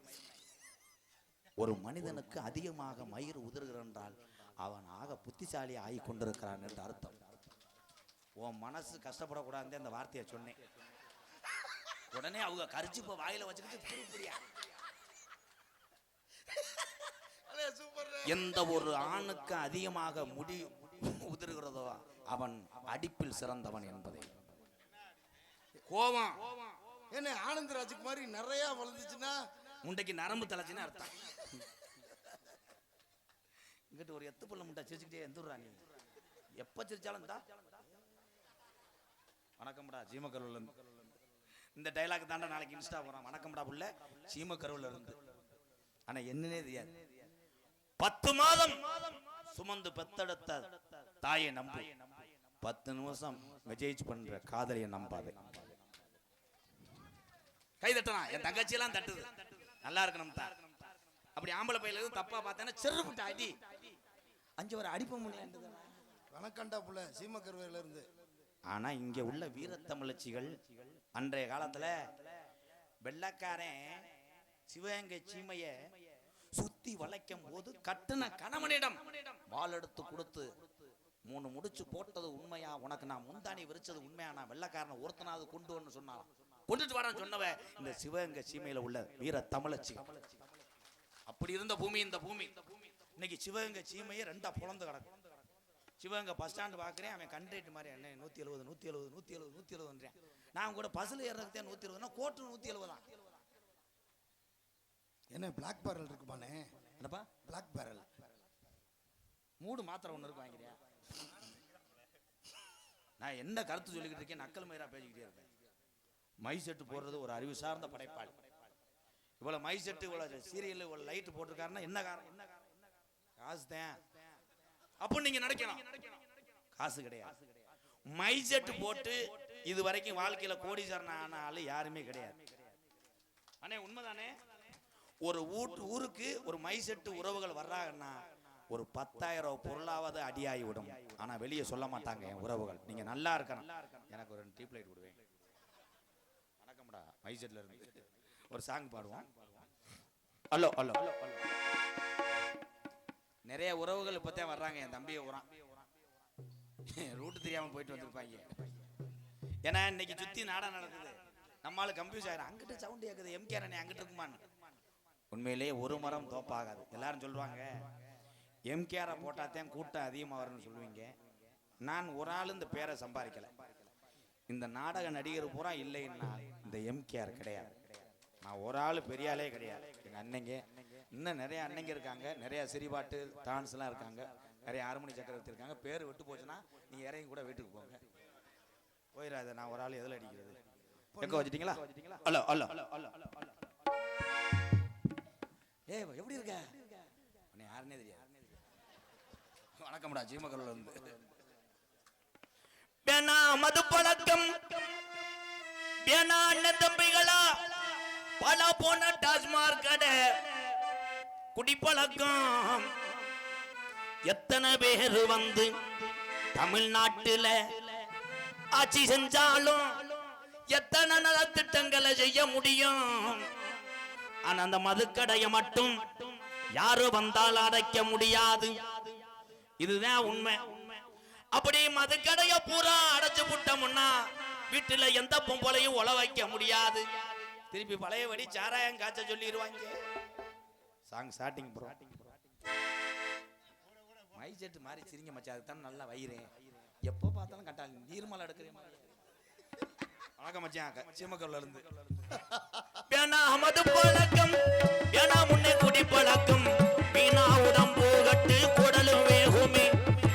ஒரு மனிதனுக்கு அதிகமாக மயிர் உதிர்கிறது என்றால் அவன் ஆக புத்திசாலி ஆகி கொண்டிருக்கிறான் என்று அர்த்தம். உன் மனசு கஷ்டப்படக்கூடாது அந்த வார்த்தையை சொன்னேன். உடனே அவங்க கரிச்சிப்ப வாயில வச்சுக்கிட்டு எந்த ஒரு ஆணுக்கு அதிகமாக முடி உதிர்கிறதோ அவன் அடிப்பில் சிறந்தவன் என்பதை. கோபம் என்ன ஆனந்தராஜுக்கு மாதிரி நிறைய வளர்ந்துச்சுன்னா முண்டைக்கு நரம்பு தலைச்சுன்னு அர்த்தம். இங்கிட்ட ஒரு எத்து புள்ள முண்டை சிரிச்சுக்கிட்டே எந்துடுறா நீ. எப்ப சிரிச்சாலும் தான் வணக்கம்டா சீமக்கரூர்ல இருந்து. இந்த டைலாக் தாண்டா நாளைக்கு இன்ஸ்டா போறான். வணக்கம்டா புள்ள சீமக்கரூர்ல இருந்து. ஆனா என்னன்னே தெரியாது. 10 மாதம் சுமந்து பெத்தெடுத்த தாயை நம்பு. 10 நிமிஷம் மெசேஜ் பண்ற காதலியை நம்பாது. கை தட்டனா என் தங்கச்சி எல்லாம் தட்டுது. நல்லா இருக்கணும் தான். அப்படி ஆம்பளை பையில இருந்து தப்பா பார்த்தேன்னா செருப்புட்ட அடி 5 ஒரு அடிப்ப முடியாது. வணக்கண்டா புள்ள சீமக்கரூர்ல இருந்து. ஆனா இங்க உள்ள வீரத்தமிழச்சிகள் அன்றைய காலத்துல வெள்ளக்காரன் சிவகங்கை சீமைய சுத்தி வளைக்கும் போது கட்டுன கணவனிடம் வாள் எடுத்து கொடுத்து 3 முடிச்சு போட்டது உண்மையா, உனக்கு நான் முந்தானி விரிச்சது உண்மையா, நான் வெள்ளக்காரனை ஒருத்தனாவது கொண்டு வந்து சொன்னாலாம். கொண்டுட்டு வரான்னு சொன்னவ இந்த சிவகங்கை சீமையில உள்ள வீர தமிழச்சி. அப்படி இருந்த பூமி இந்த பூமி. இன்னைக்கு சிவகங்கை சீமையை 2ஆ புலந்து கிடக்கும். சிவகங்கை பஸ் ஸ்டாண்டு பார்க்குறேன். அவன் கண்ட்ரேட் மாதிரி என்ன 170 170 170 170. நான் கூட பஸ்ஸில் ஏறதுக்கு 120, கோட்டு 170 தான். என்ன பிளாக் பேரல் இருக்குமானே? என்னப்பா பிளாக் பேரல் மூடு மாத்திரை ஒன்று இருக்கு வாங்கிறியா? நான் என்ன கருத்து சொல்லிக்கிட்டு இருக்கேன்? நக்கல் மயிரா பேசிக்கிட்டே இருப்பேன். மை செட்டு போடுறது ஒரு அறிவு சார்ந்த படைப்பாளி. இவ்வளவு மை செட்டு இவ்வளவு சீரியல் இவ்வளவு லைட் போட்டிருக்காருன்னா என்ன காரணம்? காசு தான். அப்போ நீங்க நினைக்கலாம் காசு கிடையாது. மை செட்டு போட்டு இது வரைக்கும் வாழ்க்கையில கோடீஸ்வரன் ஆன ஆளு யாருமே கிடையாது. அண்ணே உண்மைதானே? ஒரு ஊருக்கு ஒரு மை செட்டு உறவுகள் வர்றாங்கன்னா ஒரு 10,000 பொருளாவது அடியாகி விடும். ஆனா வெளியே சொல்ல மாட்டாங்க என் உறவுகள். நீங்க நல்லா இருக்கணும், எனக்கு ஒரு 2 டீப் லைட் விடுவேன். வணக்கம்டா மை செட்ல இருந்து ஒரு சாங் பாடுவோம். Hello hello. நிறைய உறவுகள் இப்பதான் வர்றாங்க. என் தம்பியை உறான் ரூட்டு தெரியாம போயிட்டு வந்திருப்பாங்க. ஏன்னா இன்னைக்கு சுத்தி நாடா நடக்குது. நம்மளால கன்ஃபியூஸ் ஆயிரும். அங்கிட்ட சவுண்ட் கேக்குது, எம்கே அண்ணே அங்கிட்டு இருக்குமான்னு. உண்மையிலேயே ஒரு மரம் தோப்பாகாது. எல்லாரும் சொல்லுவாங்க எம்கேஆரை போட்டாத்தான் கூட்டம் அதிகமாக வரும்னு சொல்லுவீங்க. நான் ஒரு ஆள் இந்த பேரை சம்பாதிக்கல. இந்த நாடக நடிகர் பூரா இல்லைன்னா இந்த எம்கேஆர் கிடையாது. நான் ஒரு ஆள் பெரிய ஆளே கிடையாது. எங்கள் அன்னைங்க இன்னும் நிறைய அன்னைங்க இருக்காங்க. நிறைய சிரிபாட்டு டான்ஸ்லாம் இருக்காங்க. நிறைய ஹார்மோனி சக்கரவர்த்தி இருக்காங்க. பேர் விட்டு போச்சுன்னா நீங்க இறங்கி கூட வீட்டுக்கு போங்க. போயிடாத. நான் ஒரு ஆள் எதில் அடிக்கிறது? எங்க வச்சிட்டீங்களா? Hello hello hello. ஏ எப்படி இருக்க? உன்னை யாருன்னே தெரியாது. வணக்கம்டா சீமக்கரூர்ல இருந்து. பேனா மது பழக்கம் பேனா அண்ணன் தம்பிகளா பல போன டாஸ்மார்க் கடை குடிப்பழக்கம் எத்தனை பேர் வந்து தமிழ்நாட்டுல ஆட்சி செஞ்சாலும் எத்தனை நலத்திட்டங்களை செய்ய முடியும். ஆனா அந்த மதுக்கடையை மட்டும் யாரு வந்தால் அடைக்க முடியாது. இதுதான் உண்மை. அப்படி மதுக்கடைய பூரா அடைச்சு விட்டோம்னா வீட்டுல எந்த பொம்பளையும் உழ வைக்க முடியாது. திருப்பி பழையபடி சாராயம் காய்ச்ச சொல்லிடுவாங்க. Song starting bro. My set மாதிரி சிரிங்க மச்சான், அதுதான் நல்லா வயிறேன். எப்போ பார்த்தாலும் கட்டால் நீர்மலை எடுக்கிறேன். வணக்கம் மச்சான், சீமக்கல்ல இருந்து. வேணா அமது பழக்கம், வேணா முன்னே குடி பழக்கம், வீணா உடம்பு கட்டு குடலும் வேகுமே.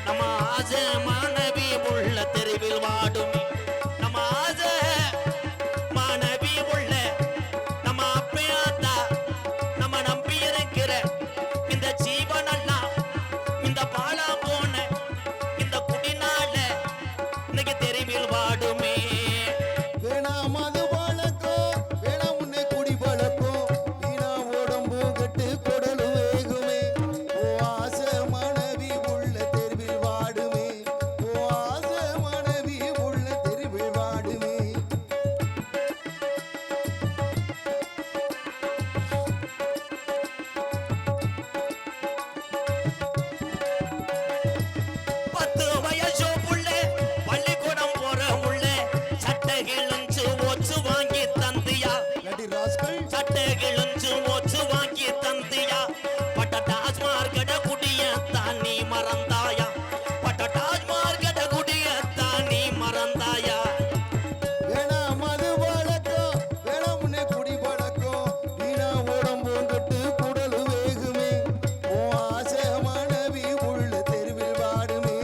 நம்ம ஆசை மாணவி உள்ள தெருவில் வாடுமே. நம்ம ஆசை மாணவி உள்ள நம்ம அப்பையாத்தா நம்ம நம்பி இருக்கிற இந்த ஜீவனெல்லாம் இந்த பாலா போன இந்த குடினால இன்னைக்கு தெருவில் வாடுமே. வேணாம் மது பழக்கம், வேணாம் உன்னை குடி பழக்கம், வீணா உடம்பு கட்டு குடலு வேகுமே. ஓ ஆசை மனைவி உள்ள தெருவில் வாடுமே. ஓ ஆசை மனைவி உள்ள தெருவில் வாடுமே. பத்து வயசு புள்ள பள்ளிக்கூடம் போற முள்ள சட்டை கிழிஞ்சு ஓச்சு வாங்கி தந்தியா. லடி ராஸ்கல் சட்டை கிழிஞ்சு ஓச்சு வாங்கி தந்தியா. பட்ட டாஸ்மார்க்கெட்ட குடிய தானி மறந்தாயா. பட்ட டாஸ்மார்க்கெட்ட குடிய தானி மறந்தாயா. வேணாம் மது பழக்கம், வேணாம் உன்னை குடி பழக்கம், வீணா உடம்பு கட்டு குடலு வேகுமே. ஓ ஆசை மனைவி உள்ள தெருவில் வாடுமே.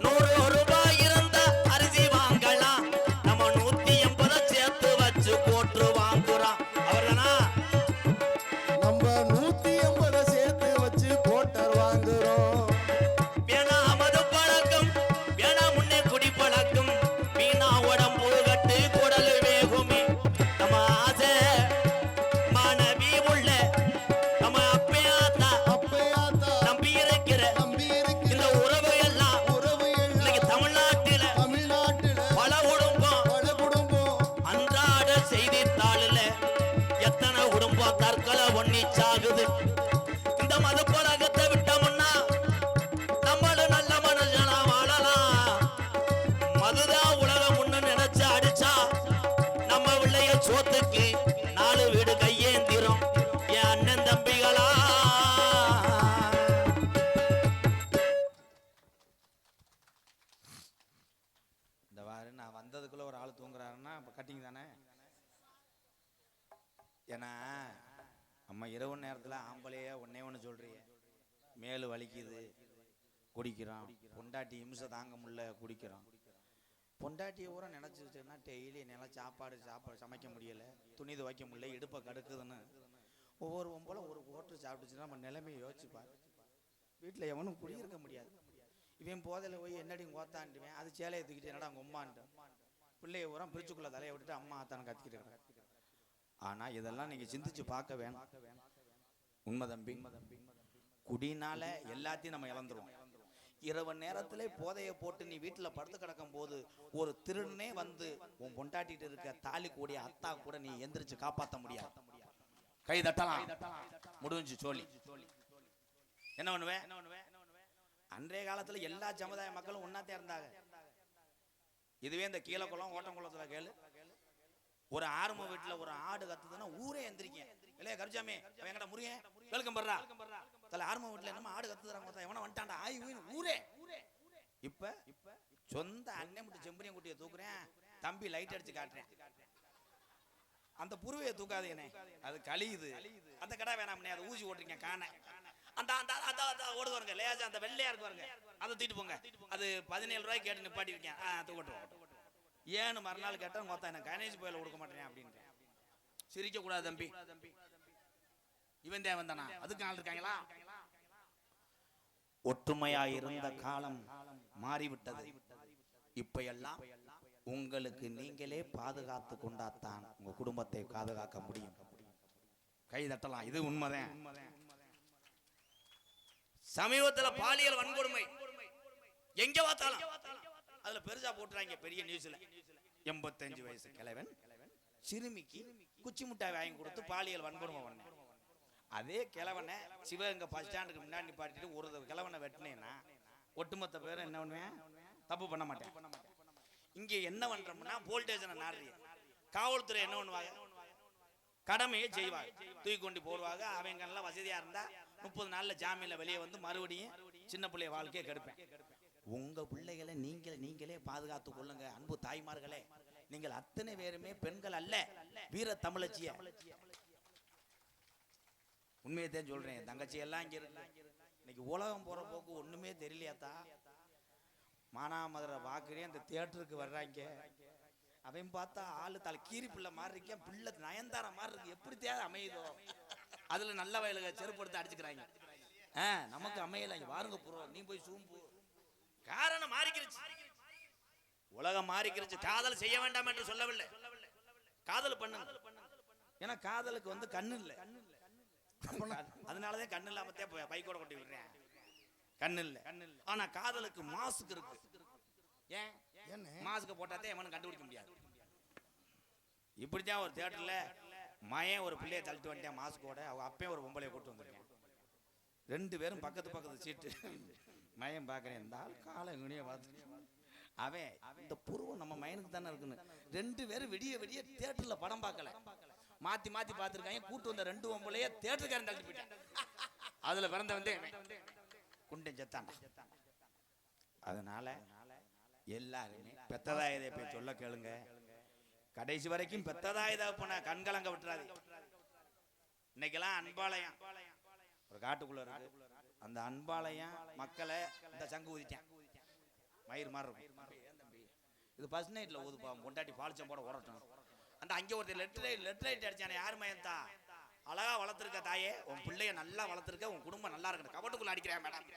₹100 இருந்தா அரிசி வாங்கலாம். நம்ம 180 சேர்த்து வச்சு போட்டு வாங்குறோம். அவர்தானா? நம்ம 180 சேர்த்து வச்சு கோட்டர் வாங்குறோம். வேணா மது பழக்கம், வேணா முன்னே குடி பழக்கம், வீணா உடம்பு கட்டு குடல் வேகுமே. நம்ம ஆசை மாணவி உள்ள நம்ம அப்பையாத்தா அப்பையாத்தா நம்பி இருக்கிற நம்பி இருக்கிற இந்த உறவு எல்லாம் உறவு இன்னைக்கு எல்லாம் தமிழ்நாட்டில தமிழ்நாட்டுல பல குடும்பம் பல குடும்பம் அன்றாட செய்தித்தாளில் எத்தனை குடும்பம் தற்கொலை பண்ணி சாகுது. இந்த மது பழக்கத்தை விட்டோம்னா நம்மளும் நல்ல மனுஷனா வாழலாம். மதுதான் உலகம் ஒண்ணு நினைச்சு அடிச்சா நம்ம பிள்ளைய சோத்துக்கு 4 வீடு கையேந்திரும். என் அண்ணன் தம்பிகளா, இந்த வாரு நான் வந்ததுக்குள்ள ஒரு ஆள் தூங்குறாருன்னா இப்போ கட்டிங் தானே. ஏன்னா நம்ம இரவு நேரத்தில் ஆம்பளையே ஒன்னே ஒன்று சொல்றீங்க, மேலு வலிக்குது குடிக்கிறோம், பொண்டாட்டி இம்சை தாங்க முடியல குடிக்கிறோம். பொண்டாட்டியை ஊற நினச்சிச்சுன்னா டெய்லி நல்லா சாப்பாடு சமைக்க முடியல, துணி துவைக்க முடியல, இடுப்பை கடுக்குதுன்னு ஒவ்வொரு ஒம்போல ஒரு கோட்டர் சாப்பிட்டுச்சுன்னா நம்ம நிலைமையை யோசிச்சுப்பார். வீட்டில் எவனும் குடியிருக்க முடியாது. இவன் போதையில் போய் என்னடி கோத்தாண்டுவேன், அது சேலையை தூக்கிட்டு என்னடா அவங்க உம்மான்ட்டு பிள்ளைய ஊரம் பிரிச்சுக்குள்ள தலையை விட்டுட்டு அம்மா ஆத்தான்னு கத்திக்கிட்டு இருக்கிறாங்க. ஆனால் இதெல்லாம் நீங்கள் சிந்திச்சு பார்க்க வேணும். உண்மை தம்பி, குடினால எல்லாத்தையும் நம்ம இழந்துருவோம். இரவு நேரத்திலே போதையை போட்டு நீ வீட்டில் படுத்து கிடக்கும் போது ஒரு திருடனே வந்து உன் பொண்டாட்டிட்டு இருக்க தாலி கூடிய அத்தா கூட நீ எந்திரிச்சு காப்பாற்ற முடியாது. கை தட்டலாம், முடிஞ்சு சொல்லி என்ன பண்ணுவேன். அன்றைய காலத்துல எல்லா சமுதாய மக்களும் ஒன்னாத்தே இருந்தாங்க. இதுவே இந்த கீழக்குளம் ஓட்டங்குளத்துல கேளு, ஒரு ஆறும வீட்டுல ஒரு ஆடு கத்துதுன்னா ஊரே எந்திரிக்க. இல்லையா கருச்சாமி எங்கடா முருகன் வெல்கம் பண்றா தல ஆறும வீட்டுல என்னமா ஆடு கத்துறாங்க, எவன வந்துட்டான்டா ஆய் ஊரே. இப்ப சொந்த அண்ணன் மட்டும் செம்பரியம் குட்டியை தூக்குறேன், தம்பி லைட் அடிச்சு காட்டுறேன், அந்த புருவையை தூக்காதீங்கண்ணே அது கழியுது, அந்த கடை வேணாம்னே அதை ஊசி ஓட்டுறீங்க காண அந்த ஓடுது பாருங்க லேசா அந்த வெள்ளையா இருக்கு பாருங்க அதை தூக்கிட்டு போங்க, அது 17 ரூபாய்க்கு கேட்டு நிப்பாட்டி இருக்கேன் தூக்கட்டும். ஏன்னு மறுநாள் கேட்டா மொத்தம் என்ன கணேஷ் போயில கொடுக்க மாட்டேன் அப்படின்னு. சிரிக்க கூடாது தம்பி, இவன் தேவன் தானா, அதுக்கு ஆள் இருக்காங்களா? ஒற்றுமையா இருந்த காலம் மாறிவிட்டது. இப்ப எல்லாம் உங்களுக்கு நீங்களே பாதுகாத்து கொண்டாத்தான் உங்க குடும்பத்தை பாதுகாக்க முடியும். கை தட்டலாம், இது உண்மைதான். சமீபத்துல பாலியல் வன்கொடுமை எங்க பார்த்தாலும் அதுல பெருசா போட்டுறாங்க பெரிய நியூஸ்ல. 85 வயசு கிழவன் சிறுமிக்கு குச்சி முட்டாய் வாங்கி கொடுத்து பாலியல் வன்கொடுமை பண்ண. அதே கிழவனை சிவகங்கை பஸ் ஸ்டாண்டுக்கு முன்னாடி நிப்பாட்டிட்டு ஒரு கிழவனை வெட்டினேன்னா ஒட்டுமொத்த பேரும் என்ன பண்ணுவேன்? தப்பு பண்ண மாட்டேன். இங்க என்ன பண்றோம்னா போல்டேஜனை நாடுறீங்க. காவல்துறை என்ன பண்ணுவாங்க? கடமையை செய்வாங்க, தூக்கி கொண்டு போடுவாங்க. அவங்க எல்லாம் வசதியா இருந்தா 30 நாள்ல ஜாமீன்ல வெளியே வந்து மறுபடியும் சின்ன பிள்ளைய வாழ்க்கையை கெடுப்பேன். உங்க பிள்ளைகளை நீங்களே பாதுகாத்து கொள்ளுங்க. அன்பு தாய்மார்களே, நீங்கள் அத்தனை பேருமே பெண்கள் அல்ல, வீர தமிழச்சிய. உண்மையை தான் சொல்றேன். தங்கச்சி எல்லாம் இங்க இருக்கு. இன்னைக்கு உலகம் போற போக்கு ஒண்ணுமே தெரியலையாத்தா. மானாமதுரை பாக்குறேன், அந்த தியேட்டருக்கு வர்றாங்க. அவன் பார்த்தா ஆளு தலை கீரி பிள்ளை மாதிரி இருக்கேன், பிள்ளை நயன்தார மாதிரி இருக்கு. எப்படி தேவை அமையுதோ அதுல நல்ல வயலுக செருப்படுத்து அடிச்சுக்கிறாங்க. நமக்கு அமையல. வாருங்க புறம், நீ போய் சூம்பு. காரணம் மாறிக்கிருச்சு, உலகம் மாறிக்கிருச்சு. காதல் செய்ய வேண்டாம் என்று சொல்லவில்லை, காதல் பண்ணுங்க. ஏன்னா காதலுக்கு வந்து கண்ணு இல்லை, அதனாலதான் கண்ணு இல்லாமத்தே பைக்கோட கொண்டு விடுறேன். கண்ணு இல்லை. ஆனா காதலுக்கு மாசுக்கு இருக்கு. ஏன் மாஸ்க் போட்டாதே எவனும் கண்டுபிடிக்க முடியாது. இப்படித்தான் ஒரு தியேட்டர்ல மயன் ஒரு பிள்ளைய தள்ளிட்டு வந்துட்டேன் மாஸ்கோட. அவங்க அப்பயும் ஒரு பொம்பளைய கூட்டு வந்திருக்கேன். 2 பேரும் பக்கத்து சீட்டு. மயன் பார்க்கறேன், இந்த ஆள் காலை எங்கனையே பார்த்து அவன் இந்த புருவம் நம்ம மயனுக்கு தானே இருக்குன்னு 2 பேரும் விடிய தியேட்டர்ல படம் பார்க்கல, மாத்தி பார்த்துருக்காங்க. கூட்டு வந்த 2 பொம்பளைய தியேட்டருக்காரன் தள்ளிட்டு போயிட்டேன். அதுல பிறந்த வந்து குண்டன் செத்தாண்டா. அதனால எல்லாருமே பெத்ததாயதை போய் சொல்ல கேளுங்க. கடைசி வரைக்கும் பெத்ததாயதை போன கண்கலங்க விட்டுறாது. இன்னைக்கெல்லாம் அன்பாலயம் ஒரு காட்டுக்குள்ள இருக்கு. அந்த அன்பாலயம் மக்களை இந்த சங்கு ஊதிட்டேன், மயிர் மாதிரி இருக்கும். இது ஃபர்ஸ்ட் நைட்ல ஊதுப்பா, கொண்டாட்டி பாலிச்சம் போட ஓடட்டும். அந்த அங்கே ஒருத்தர் லெட்டர் அடிச்சானே, யார் மயன் தான் அழகா வளர்த்துருக்க தாயே, உன் பிள்ளைய நல்லா வளர்த்துருக்க, உன் குடும்பம் நல்லா இருக்கணும். கவட்டுக்குள்ள அடிக்கிறேன் மேடம்.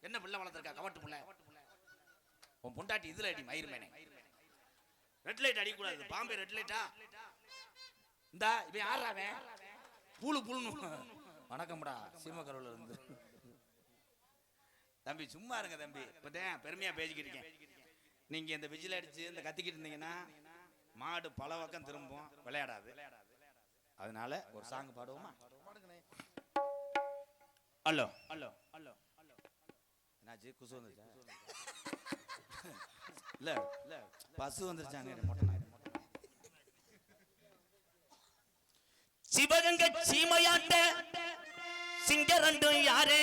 என்ன பிள்ளை வளர்த்துருக்கா? கவட்டு பிள்ளை. உன் பொண்டாட்டி இதுல அடி மயிர் மேனே. ரெட் லைட் அடிக்கூடாது, பாம்பே ரெட் லைட்டா. இந்த இவன் யாராவன்? புழுன்னு. வணக்கம்டா, சீமக்கரவுல இருந்து. தம்பி சும்மா இருங்க தம்பி, இப்பதான் பெருமையா பேசிக்கிட்டு இருக்கேன். நீங்க இந்த விஜில் அடிச்சு இந்த கத்திக்கிட்டு இருந்தீங்கன்னா மாடு பல பக்கம் திரும்பும், விளையாடாது. அதனால ஒரு சாங் பாடுவோமா? ஹலோ என்னாச்சு? குசு வந்துச்சா? இல்ல பசு வந்துருச்சாங்க. சிவகங்கை சீமையாட்ட சிங்கரண்டும் யாரே,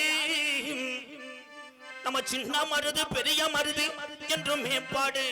நம்ம சின்ன மருது பெரிய மருது என்றும் மேம்பாடு.